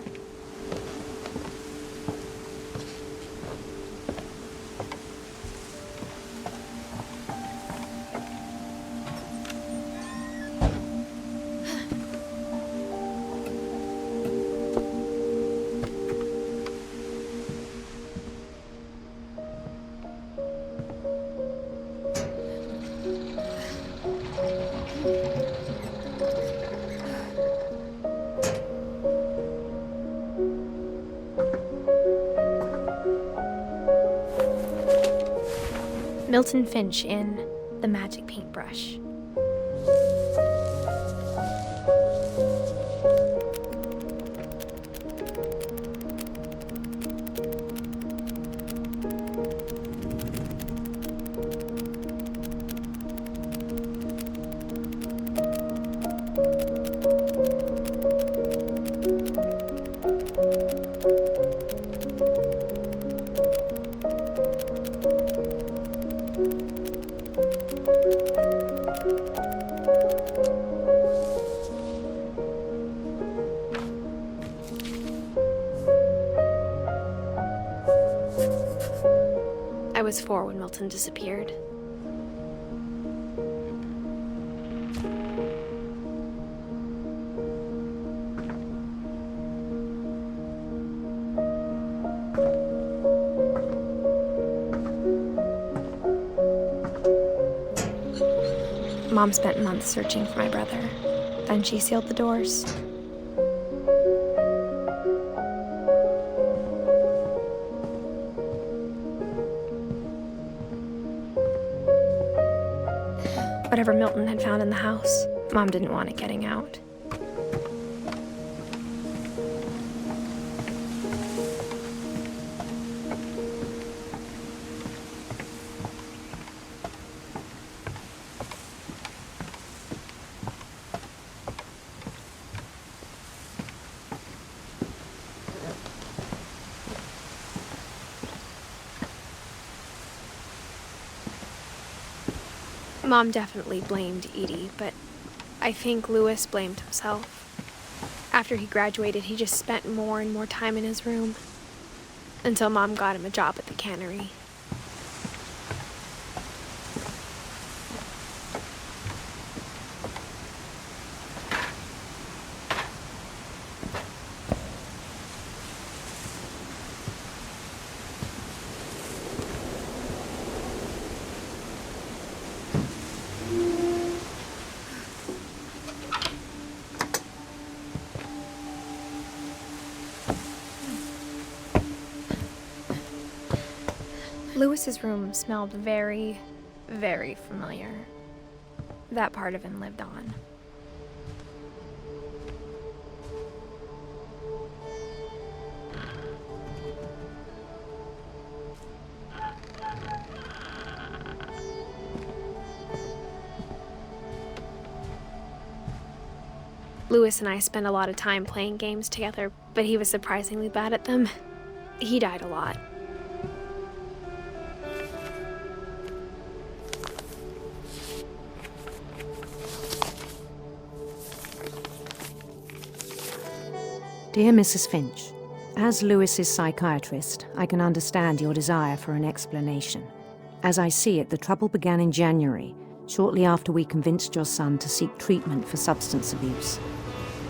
Milton Finch in The Magic Paintbrush. I was 4 when Milton disappeared. Mom spent months searching for my brother. Then she sealed the doors. Whatever Milton had found in the house, Mom didn't want it getting out. Mom definitely blamed Edie, but I think Louis blamed himself. After he graduated, he just spent more and more time in his room, until Mom got him a job at the cannery. Louis's room smelled very, very familiar. That part of him lived on. Louis and I spent a lot of time playing games together, but he was surprisingly bad at them. He died a lot. Dear Mrs. Finch, as Louis's psychiatrist, I can understand your desire for an explanation. As I see it, the trouble began in January, shortly after we convinced your son to seek treatment for substance abuse.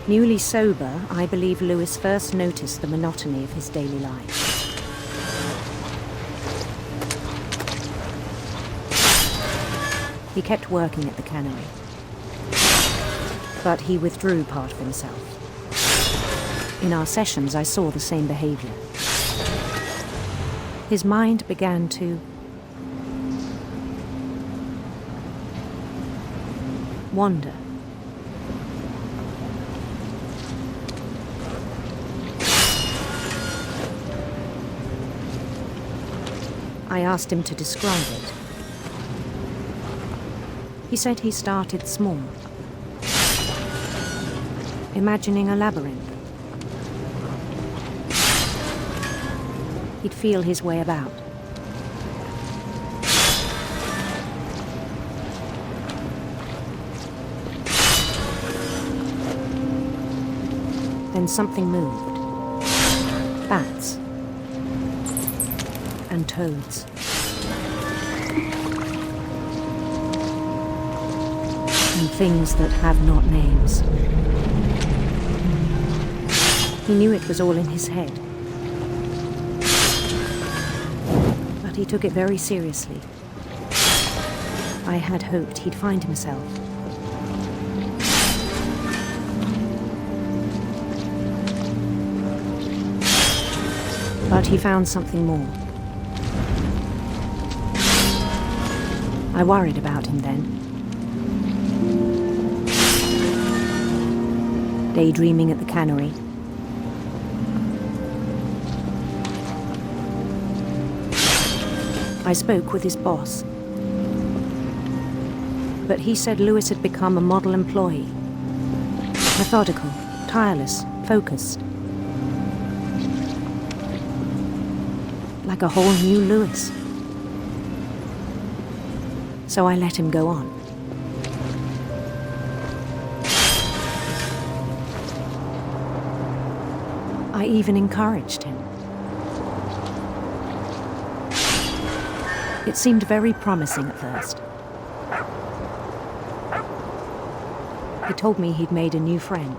Newly sober, I believe Louis first noticed the monotony of his daily life. He kept working at the cannery, but he withdrew part of himself. In our sessions, I saw the same behavior. His mind began to wander. I asked him to describe it. He said he started small, imagining a labyrinth. He'd feel his way about. Then something moved. Bats. And toads. And things that have not names. He knew it was all in his head. But he took it very seriously. I had hoped he'd find himself. But he found something more. I worried about him then. Daydreaming at the cannery. I spoke with his boss. But he said Lewis had become a model employee. Methodical, tireless, focused. Like a whole new Lewis. So I let him go on. I even encouraged him. It seemed very promising at first. He told me he'd made a new friend.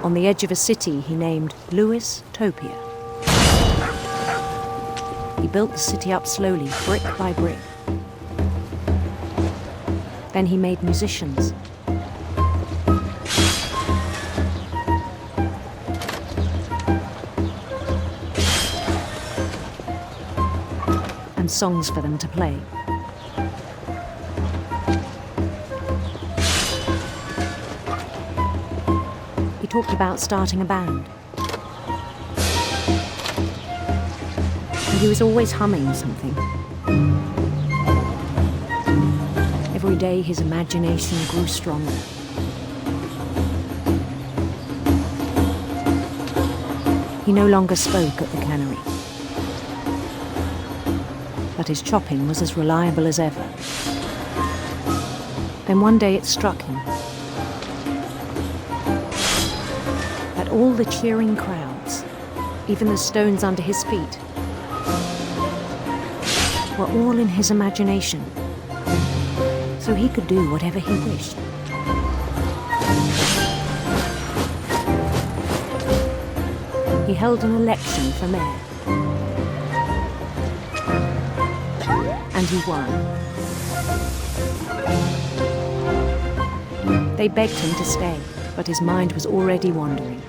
On the edge of a city he named Lewis Topia. He built the city up slowly, brick by brick. Then he made musicians. And songs for them to play. He talked about starting a band. He was always humming something. Every day his imagination grew stronger. He no longer spoke at the cannery. But his chopping was as reliable as ever. Then one day it struck him that all the cheering crowds, even the stones under his feet, were all in his imagination, so he could do whatever he wished. He held an election for mayor, and he won. They begged him to stay, but his mind was already wandering.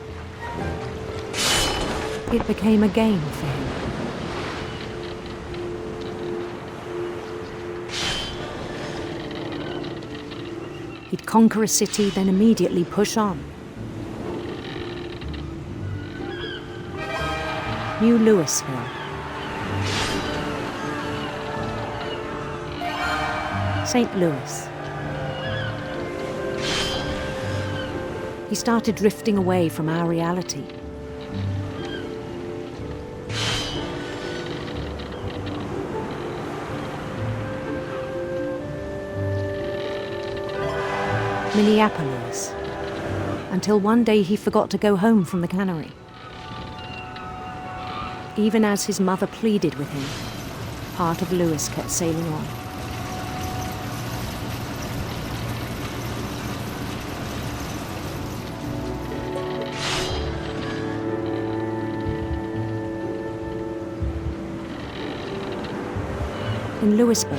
It became a game for him. He'd conquer a city, then immediately push on. New Louisville. St. Louis. He started drifting away from our reality. Minneapolis, until one day he forgot to go home from the cannery. Even as his mother pleaded with him, part of Lewis kept sailing on. In Louisburg,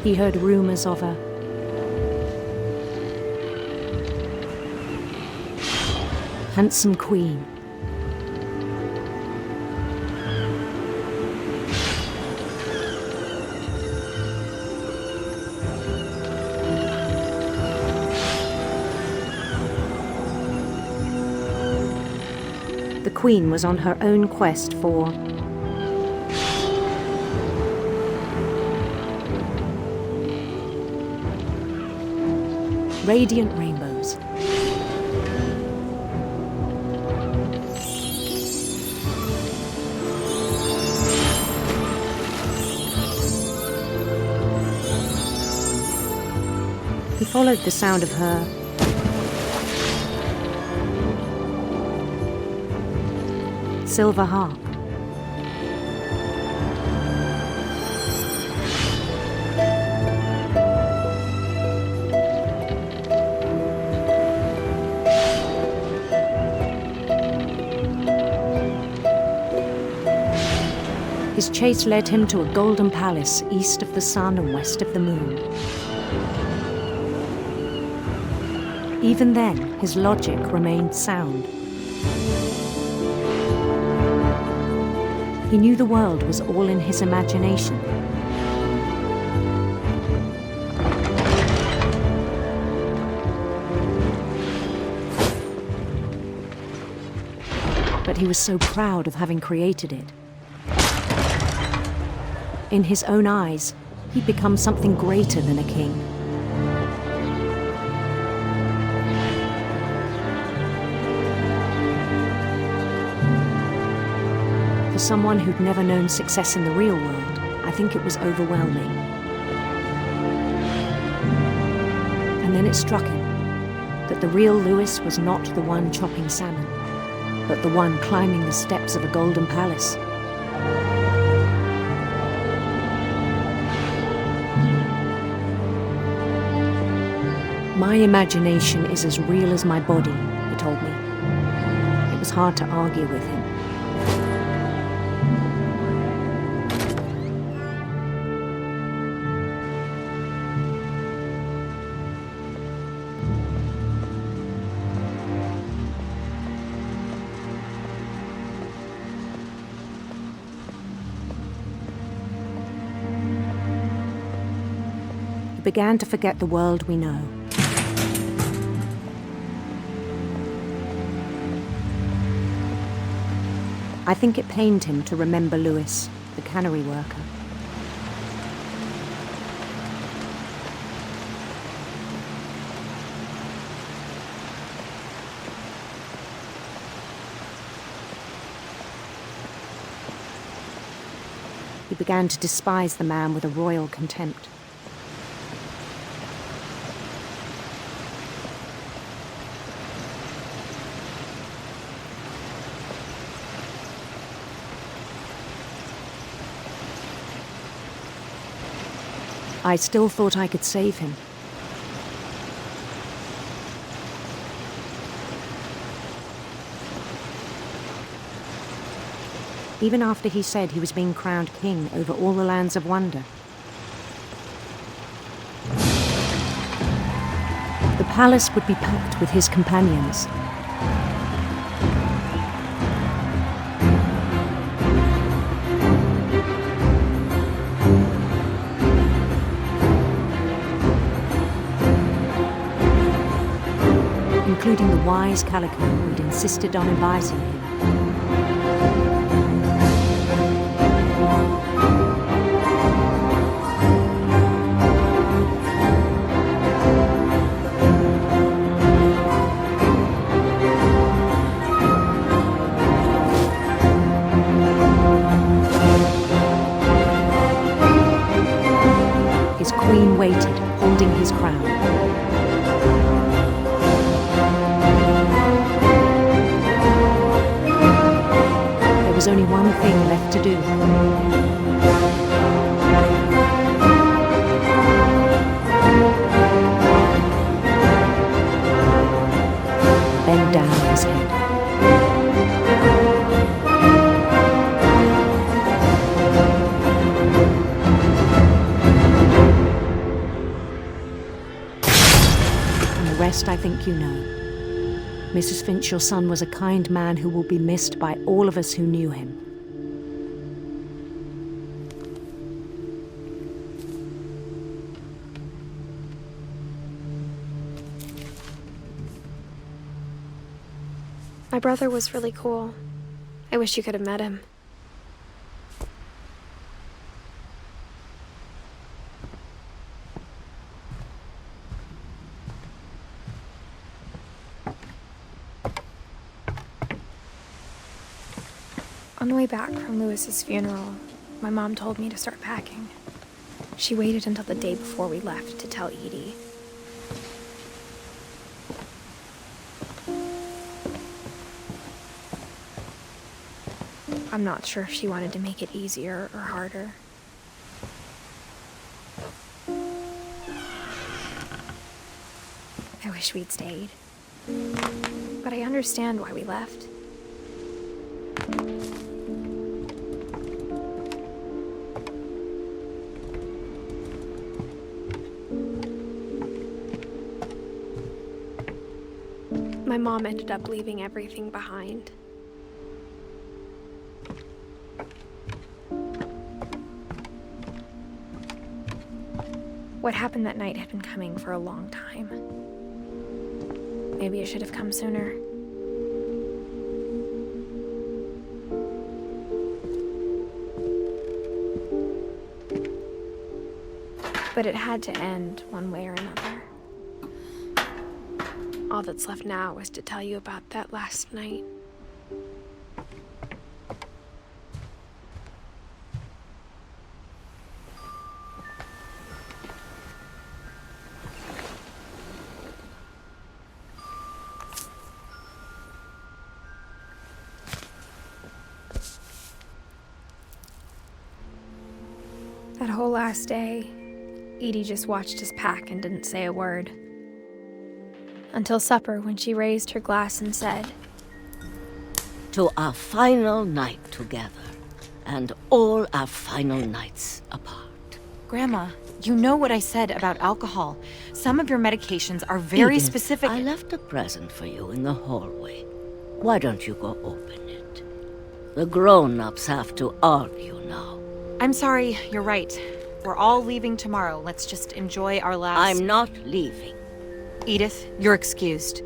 he heard rumors of a handsome queen. The Queen was on her own quest for radiant rainbows. He followed the sound of her silver harp. His chase led him to a golden palace east of the sun and west of the moon. Even then, his logic remained sound. He knew the world was all in his imagination. But he was so proud of having created it. In his own eyes, he'd become something greater than a king. For someone who'd never known success in the real world, I think it was overwhelming. And then it struck him that the real Lewis was not the one chopping salmon, but the one climbing the steps of a golden palace. My imagination is as real as my body, he told me. It was hard to argue with him. He began to forget the world we know. I think it pained him to remember Lewis, the cannery worker. He began to despise the man with a royal contempt. I still thought I could save him. Even after he said he was being crowned king over all the lands of wonder. The palace would be packed with his companions. Including the wise Calico who'd insisted on advising him. His queen waited, holding his crown. There was only one thing left to do. Bend down his head. And the rest I think you know. Mrs. Finch, your son was a kind man who will be missed by all of us who knew him. My brother was really cool. I wish you could have met him. On the way back from Lewis's funeral, my mom told me to start packing. She waited until the day before we left to tell Edie. I'm not sure if she wanted to make it easier or harder. I wish we'd stayed. But I understand why we left. My mom ended up leaving everything behind. What happened that night had been coming for a long time. Maybe it should have come sooner. But it had to end one way or another. All that's left now is to tell you about that last night. That whole last day, Edie just watched us pack and didn't say a word. Until supper, when she raised her glass and said, "To our final night together, and all our final nights apart." Grandma, you know what I said about alcohol. Some of your medications are very Edith, specific. I left a present for you in the hallway. Why don't you go open it? The grown-ups have to argue now. I'm sorry, you're right. We're all leaving tomorrow. Let's just enjoy our last... I'm not leaving. Edith, you're excused.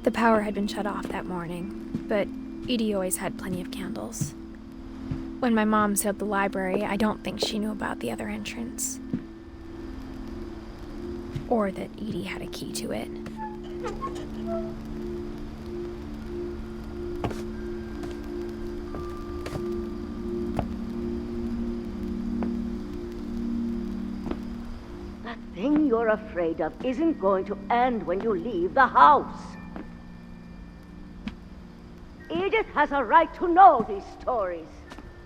The power had been shut off that morning, but Edie always had plenty of candles. When my mom sealed the library, I don't think she knew about the other entrance. Or that Edie had a key to it. That thing you're afraid of isn't going to end when you leave the house. Edith has a right to know these stories.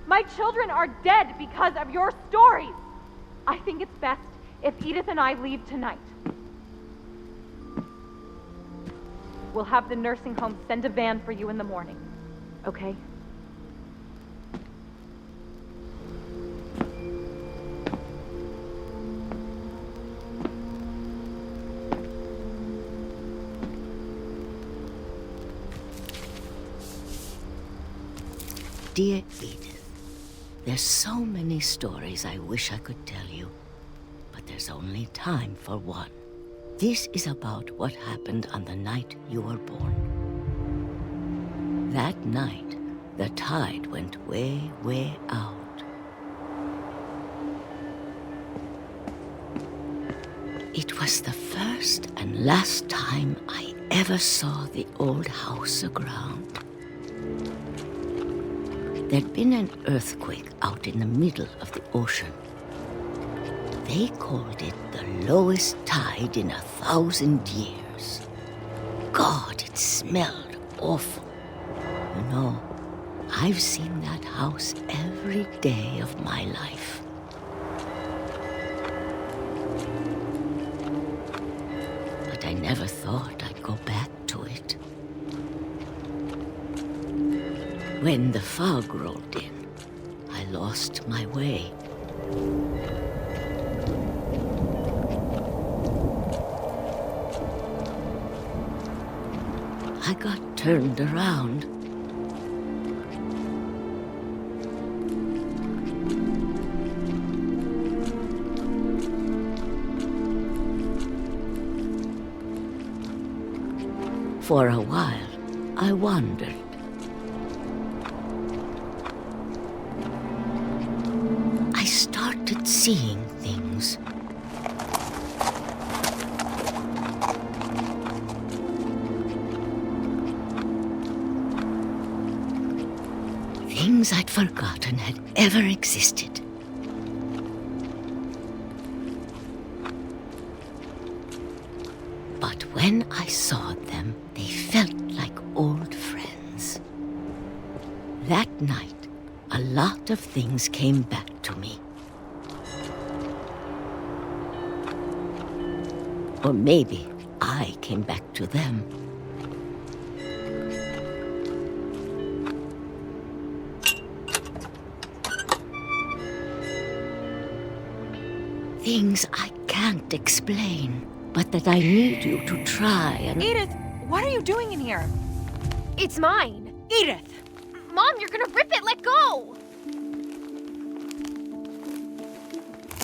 My children are dead because of your stories. I think it's best if Edith and I leave tonight. We'll have the nursing home send a van for you in the morning, okay? Dear Edith, there's so many stories I wish I could tell you, but there's only time for one. This is about what happened on the night you were born. That night, the tide went way, way out. It was the first and last time I ever saw the old house aground. There'd been an earthquake out in the middle of the ocean. They called it the lowest tide in 1,000 years. God, it smelled awful. You know, I've seen that house every day of my life. But I never thought I'd go back to it. When the fog rolled in, I lost my way. I got turned around. For a while, I wondered. I started seeing things. Things I'd forgotten had ever existed. But when I saw them, they felt like old friends. That night, a lot of things came back to me. Or maybe I came back to them. Things I can't explain, but that I need you to try and... Edith, what are you doing in here? It's mine. Edith! Mom, you're gonna rip it! Let go!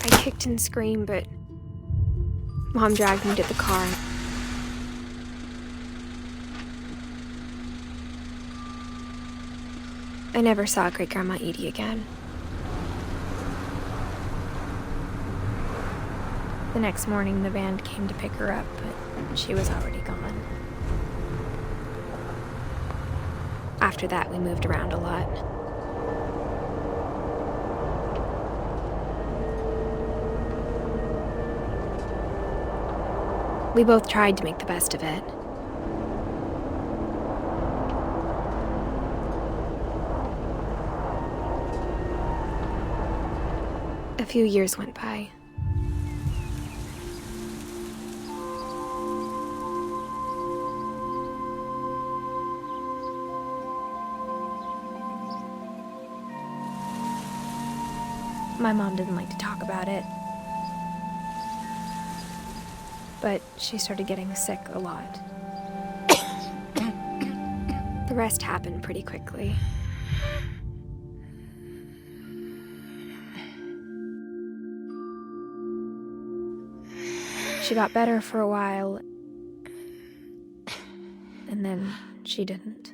I kicked and screamed, but Mom dragged me to the car. I never saw Great-Grandma Edie again. The next morning, the band came to pick her up, but she was already gone. After that, we moved around a lot. We both tried to make the best of it. A few years went by. My mom didn't like to talk about it, but she started getting sick a lot. The rest happened pretty quickly. She got better for a while, and then she didn't.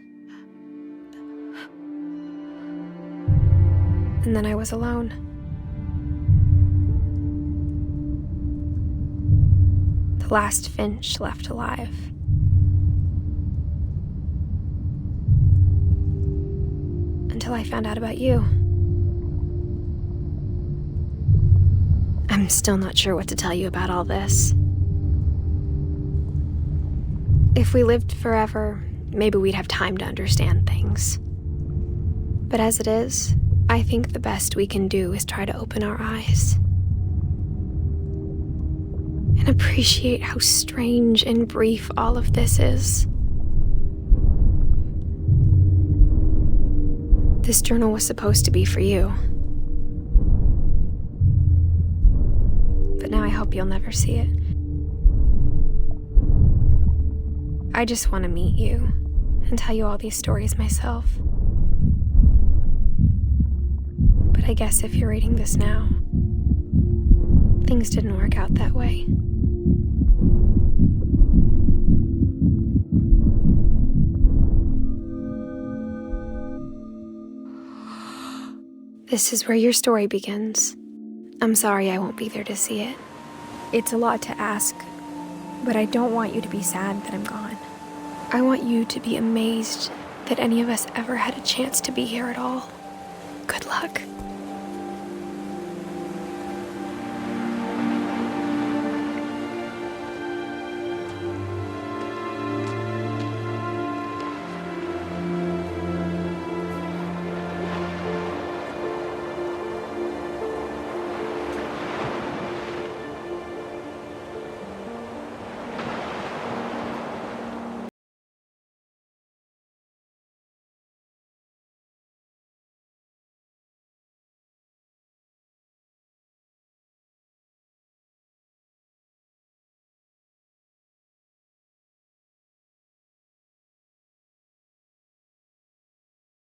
And then I was alone. The last Finch left alive. Until I found out about you. I'm still not sure what to tell you about all this. If we lived forever, maybe we'd have time to understand things. But as it is, I think the best we can do is try to open our eyes. And appreciate how strange and brief all of this is. This journal was supposed to be for you. But now I hope you'll never see it. I just want to meet you and tell you all these stories myself. But I guess if you're reading this now, things didn't work out that way. This is where your story begins. I'm sorry I won't be there to see it. It's a lot to ask, but I don't want you to be sad that I'm gone. I want you to be amazed that any of us ever had a chance to be here at all. Good luck.